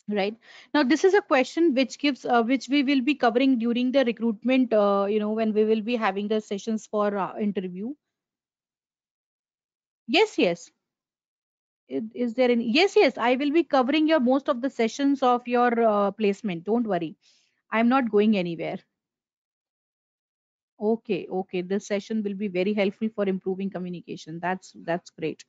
Right, now this is a question which gives which we will be covering during the recruitment. When we will be having the sessions for interview. Yes, yes. Is there any? Yes, yes. I will be covering your most of the sessions of your placement. Don't worry. I'm not going anywhere. Okay, okay. This session will be very helpful for improving communication. That's great.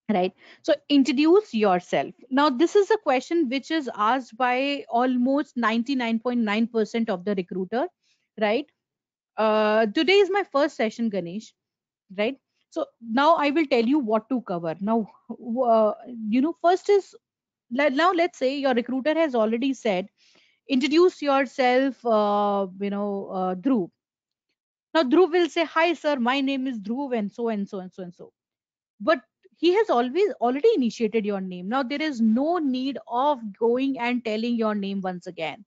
Right. So introduce yourself. Now, this is a question which is asked by almost 99.9% of the recruiter. Right. Today is my first session, Ganesh. Right. So now I will tell you what to cover. Now, first is, now let's say your recruiter has already said, introduce yourself, Dhruv. Now Dhruv will say, hi sir, my name is Dhruv, and so and so and so and so. But he has always already initiated your name. Now there is no need of going and telling your name once again,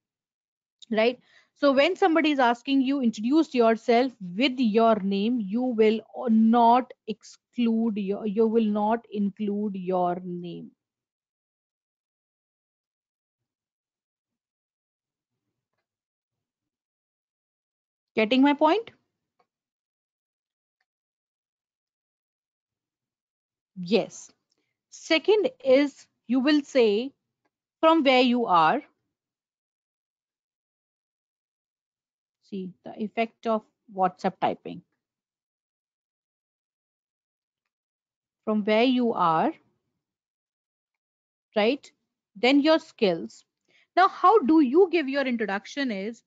right? So when somebody is asking you, introduce yourself with your name, you will not exclude you will not include your name. Getting my point? Yes. Second is, you will say from where you are. See the effect of WhatsApp typing. From where you are, right? Then your skills. Now, how do you give your introduction is,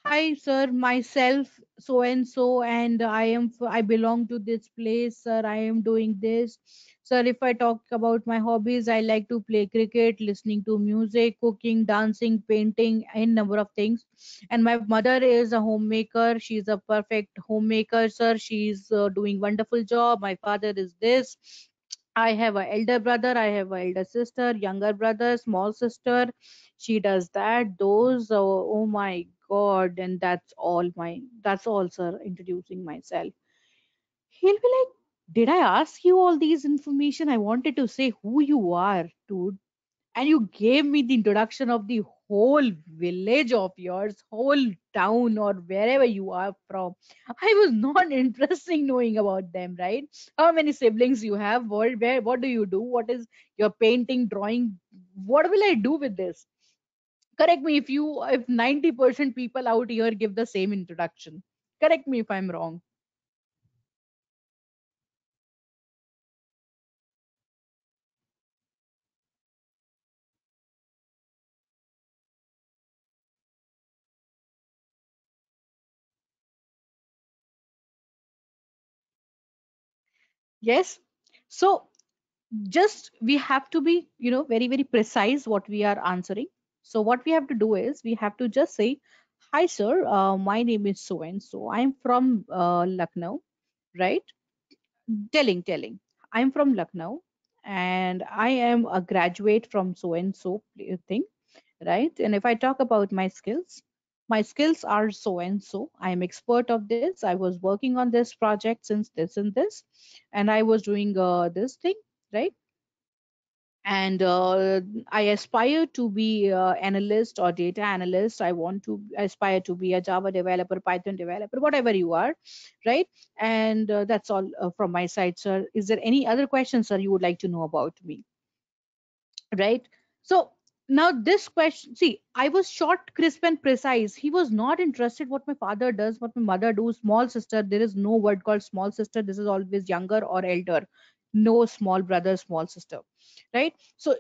hi sir, myself so and so, and I belong to this place, sir. I am doing this. Sir, if I talk about my hobbies, I like to play cricket, listening to music, cooking, dancing, painting, and number of things. And my mother is a homemaker. She's a perfect homemaker, sir. She's doing wonderful job. My father is this. I have a elder brother, I have a elder sister, younger brother, small sister. She does that, those. Oh my God. And that's all, sir, introducing myself. He'll be like, did I ask you all these information? I wanted to say who you are, dude. And you gave me the introduction of the whole village of yours, whole town, or wherever you are from. I was not interested in knowing about them, right? How many siblings you have? What do you do? What is your painting, drawing? What will I do with this? Correct me if 90% people out here give the same introduction. Correct me if I'm wrong. Yes. So just we have to be, very very precise what we are answering. So what we have to do is, we have to just say, hi sir, my name is so and so, I'm from Lucknow, right? Telling I'm from Lucknow, and I am a graduate from so and so thing, right? And if I talk about my skills are so and so. I am expert of this. I was working on this project since this and this, and I was doing this thing, right? And I aspire to be analyst or data analyst. I want to aspire to be a Java developer, Python developer, whatever you are, right? And that's all from my side, sir. Is there any other questions, sir, you would like to know about me? Right. So now this question, see, I was short, crisp, and precise. He was not interested what my father does, what my mother do, small sister. There is no word called small sister. This is always younger or elder. No small brother, small sister. Right. So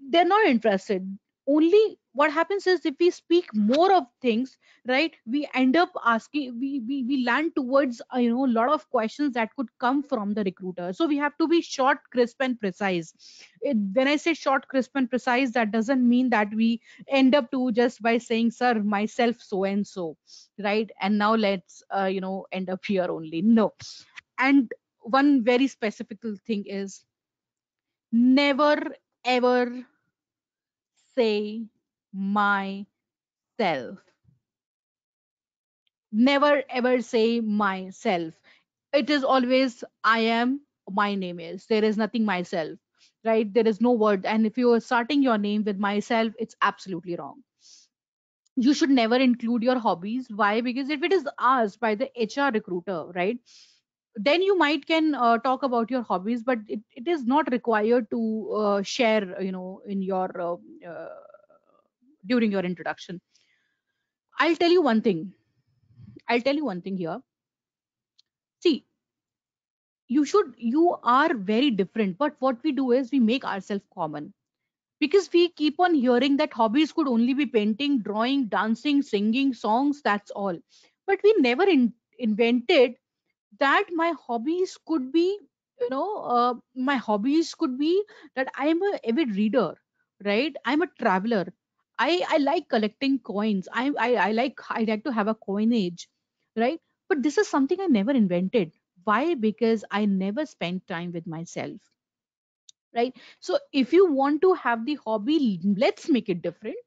they're not interested. Only what happens is, if we speak more of things, right, we end up asking, we land towards a lot of questions that could come from the recruiter. So we have to be short, crisp, and precise. When I say short, crisp, and precise, that doesn't mean that we end up to just by saying, sir, myself so and so, right? And now let's end up here only. No. And one very specific thing is, never ever say myself. Never ever say myself. It is always I am, my name is. There is nothing myself, right? There is no word. And if you are starting your name with myself, it's absolutely wrong. You should never include your hobbies. Why? Because if it is asked by the HR recruiter, right, Then you might can talk about your hobbies, but it is not required to share, in your uh, during your introduction. I'll tell you one thing. I'll tell you one thing here. See, you are very different, but what we do is we make ourselves common, because we keep on hearing that hobbies could only be painting, drawing, dancing, singing songs, that's all. But we never invented that my hobbies could be, my hobbies could be that I am a avid reader, right? I'm a traveler. I like collecting coins. I like to have a coinage, right? But this is something I never invented. Why? Because I never spent time with myself, right? So if you want to have the hobby, let's make it different.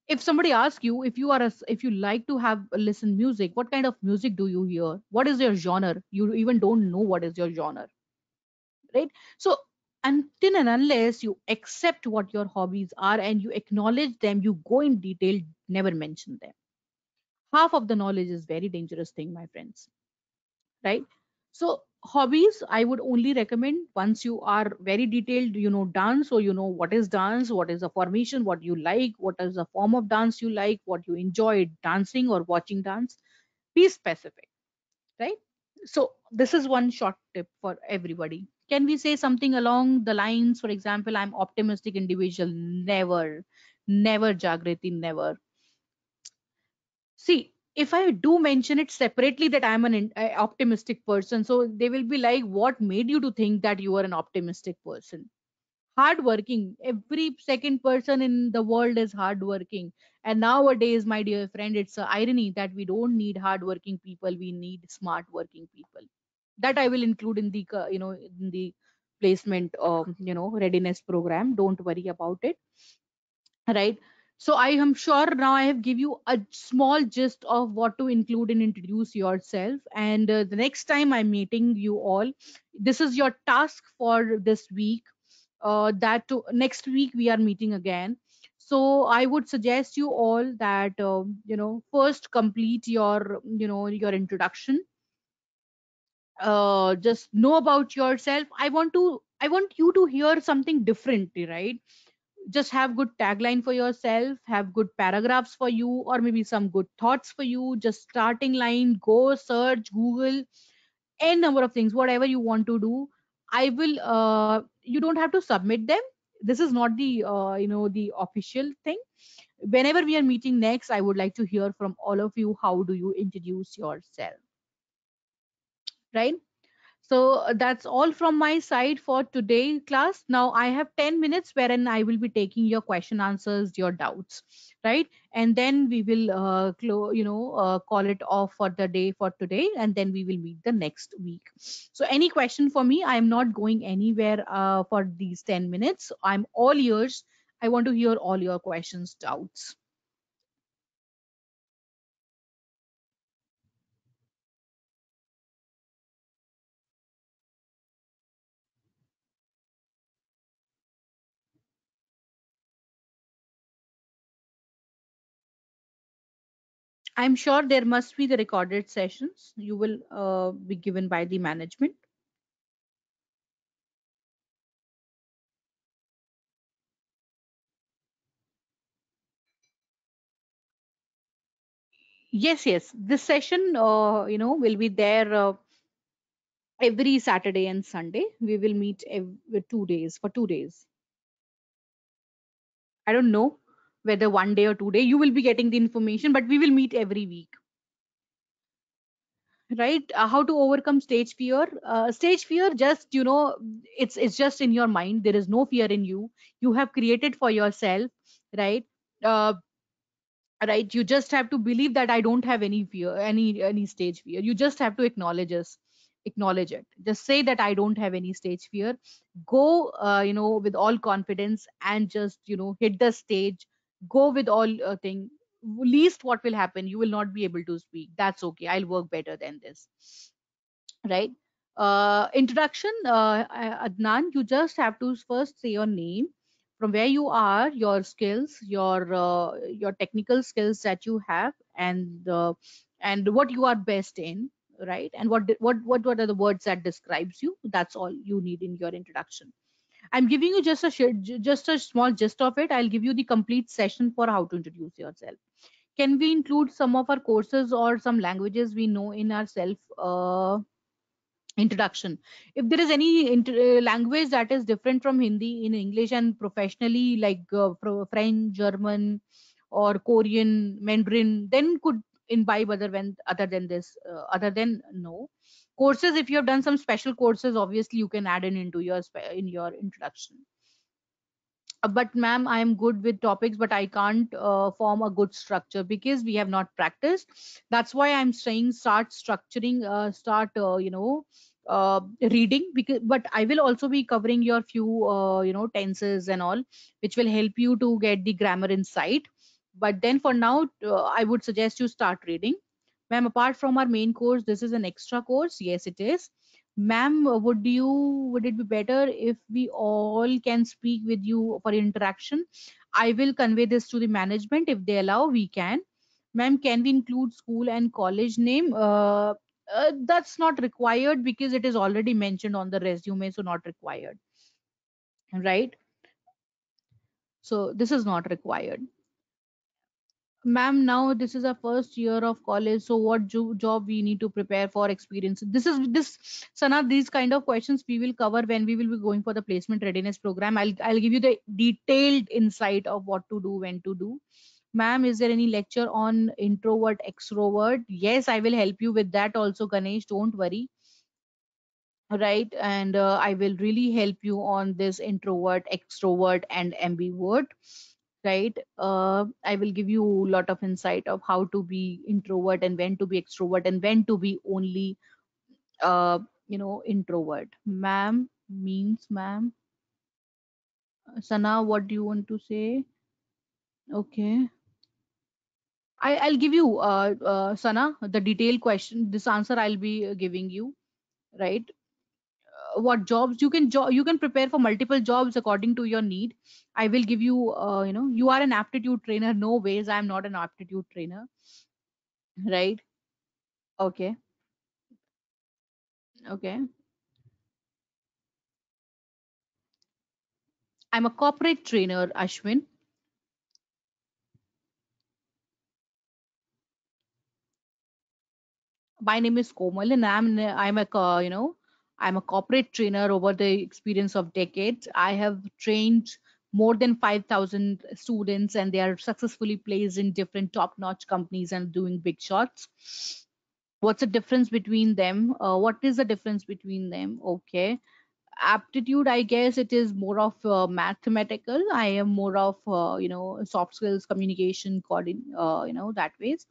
If somebody asks you, if you like to have listen music, what kind of music do you hear? What is your genre? You even don't know what is your genre, right? So until and unless you accept what your hobbies are and you acknowledge them, you go in detail, never mention them. Half of the knowledge is very dangerous thing, my friends, right? So hobbies I would only recommend once you are very detailed, dance, or what is dance, what is the formation, what you like, what is the form of dance you like, what you enjoy dancing or watching dance. Be specific, right? So this is one short tip for everybody. Can we say something along the lines, for example, I'm optimistic individual? Never. Never, Jagriti, never. See, if I do mention it separately that I'm an optimistic person, so they will be like, what made you to think that you are an optimistic person? Hardworking. Every second person in the world is hardworking. And nowadays, my dear friend, it's an irony that we don't need hardworking people. We need smart working people. That I will include in the, in the placement, readiness program. Don't worry about it, right? So I am sure now I have give you a small gist of what to include and introduce yourself. And the next time I'm meeting you all, this is your task for this week. That next week we are meeting again. So I would suggest you all that first complete your your introduction. Just know about yourself. I want you to hear something different, right? Just have good tagline for yourself, have good paragraphs for you, or maybe some good thoughts for you. Just starting line, go search Google, n number of things, whatever you want to do. I will You don't have to submit them. This is not the the official thing. Whenever we are meeting next, I would like to hear from all of you, how do you introduce yourself, right? So that's all from my side for today, class. Now I have 10 minutes wherein I will be taking your question answers, your doubts, right? And then we will call it off for the day for today, and then we will meet the next week. So any question for me? I am not going anywhere for these 10 minutes. I'm all ears. I want to hear all your questions, doubts. I'm sure there must be the recorded sessions you will be given by the management. Yes, yes. This session, will be there every Saturday and Sunday. We will meet every 2 days for 2 days. I don't know whether one day or 2 day. You will be getting the information, but we will meet every week, right? How to overcome stage fear? Stage fear, just it's just in your mind. There is no fear in you. You have created for yourself, right? Uh, right, you just have to believe that I don't have any fear, any stage fear. You just have to acknowledge it. Just say that I don't have any stage fear. Go with all confidence and just hit the stage. Go with all thing. Least what will happen, you will not be able to speak. That's okay, I'll work better than this, right? Introduction, Adnan, you just have to first say your name, from where you are, your skills, your technical skills that you have, and what you are best in. right? And what are the words that describes you? That's all you need in your introduction. I'm giving you just just a small gist of it. I'll give you the complete session for how to introduce yourself. Can we include some of our courses or some languages we know in our self introduction? If there is any language that is different from Hindi in English and professionally, like French, German, or Korean, Mandarin, then could imbibe other than this, other than no courses. If you have done some special courses, obviously you can add in into your in your introduction. But ma'am, I am good with topics, but I can't form a good structure because we have not practiced. That's why I'm saying start structuring, start reading, because but I will also be covering your few tenses and all, which will help you to get the grammar insight. But then for now, I would suggest you start reading. Ma'am, apart from our main course, this is an extra course. Yes, it is. Ma'am, would it be better if we all can speak with you for interaction? I will convey this to the management. If they allow, we can. Ma'am, can we include school and college name? That's not required because it is already mentioned on the resume, so not required, right? So this is not required. Ma'am, now this is our first year of college, so what job we need to prepare for experience? This Sana, these kind of questions we will cover when we will be going for the placement readiness program. I'll give you the detailed insight of what to do, when to do. Ma'am, is there any lecture on introvert extrovert? Yes, I will help you with that also, Ganesh, don't worry. Right, and I will really help you on this introvert, extrovert, and ambivert. Right, I will give you a lot of insight of how to be introvert and when to be extrovert and when to be only uh, introvert. Ma'am means ma'am. Sana, what do you want to say? Okay, I'll give you Sana, the detailed question, this answer I'll be giving you, right? What jobs you can prepare for multiple jobs according to your need. I will give you, you are an aptitude trainer. No ways, I'm not an aptitude trainer, right? Okay, okay. I'm a corporate trainer, Ashwin. My name is Komal, and I'm a corporate trainer over the experience of decades. I have trained more than 5,000 students, and they are successfully placed in different top-notch companies and doing big shots. What's the difference between them? What is the difference between them? Okay, aptitude, I guess it is more of mathematical. I am more of soft skills, communication, that ways.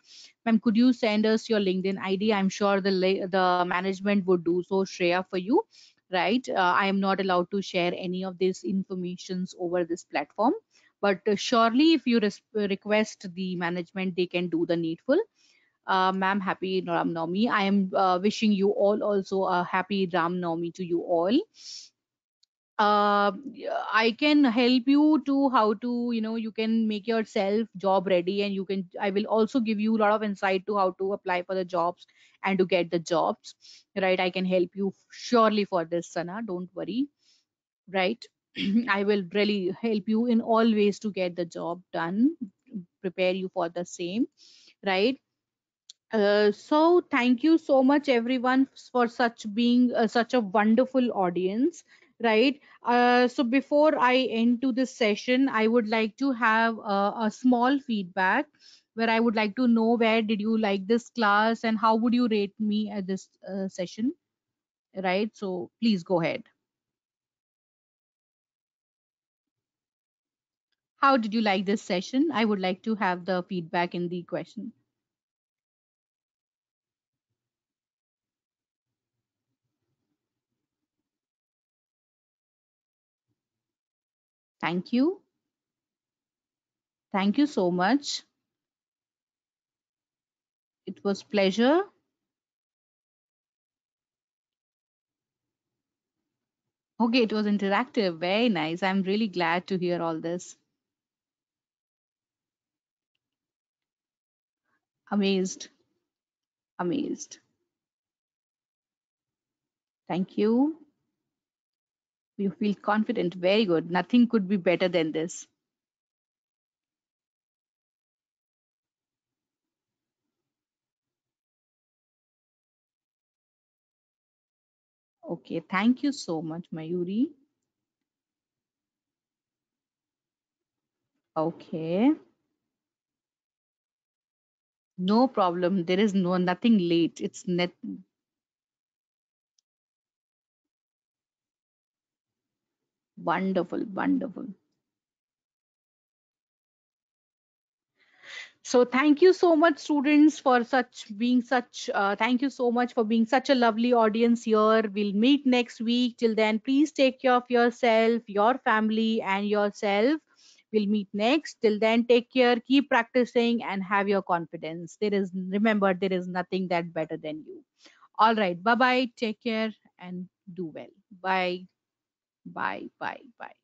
Ma'am, could you send us your LinkedIn ID? I'm sure the management would do so, Shreya, for you, right? I am not allowed to share any of these informations over this platform, but surely if you request the management, they can do the needful. Ma'am, happy Ram Navami. I am wishing you all also a happy Ram Navami to you all. Yeah, I can help you to how to, you can make yourself job ready, and I will also give you a lot of insight to how to apply for the jobs and to get the jobs, right? I can help you surely for this, Sana. Don't worry, right? I will really help you in all ways to get the job done, prepare you for the same, right? So thank you so much everyone for such being such a wonderful audience, right? So before I end to this session, I would like to have a small feedback where I would like to know where did you like this class and how would you rate me at this session, right? So please go ahead. How did you like this session? I would like to have the feedback in the question. Thank you. Thank you so much. It was pleasure. Okay, it was interactive. Very nice. I'm really glad to hear all this. Amazed. Amazed. Thank you. You feel confident. Very good. Nothing could be better than this. Okay. Thank you so much, Mayuri. Okay. No problem. There is nothing late. It's net. Wonderful. Wonderful. So thank you so much, students, for thank you so much for being such a lovely audience here. We'll meet next week. Till then, please take care of yourself, your family, and yourself. We'll meet next. Till then, take care, keep practicing, and have your confidence. Remember, there is nothing that better than you. All right. Bye bye. Take care and do well. Bye. Bye. Bye. Bye.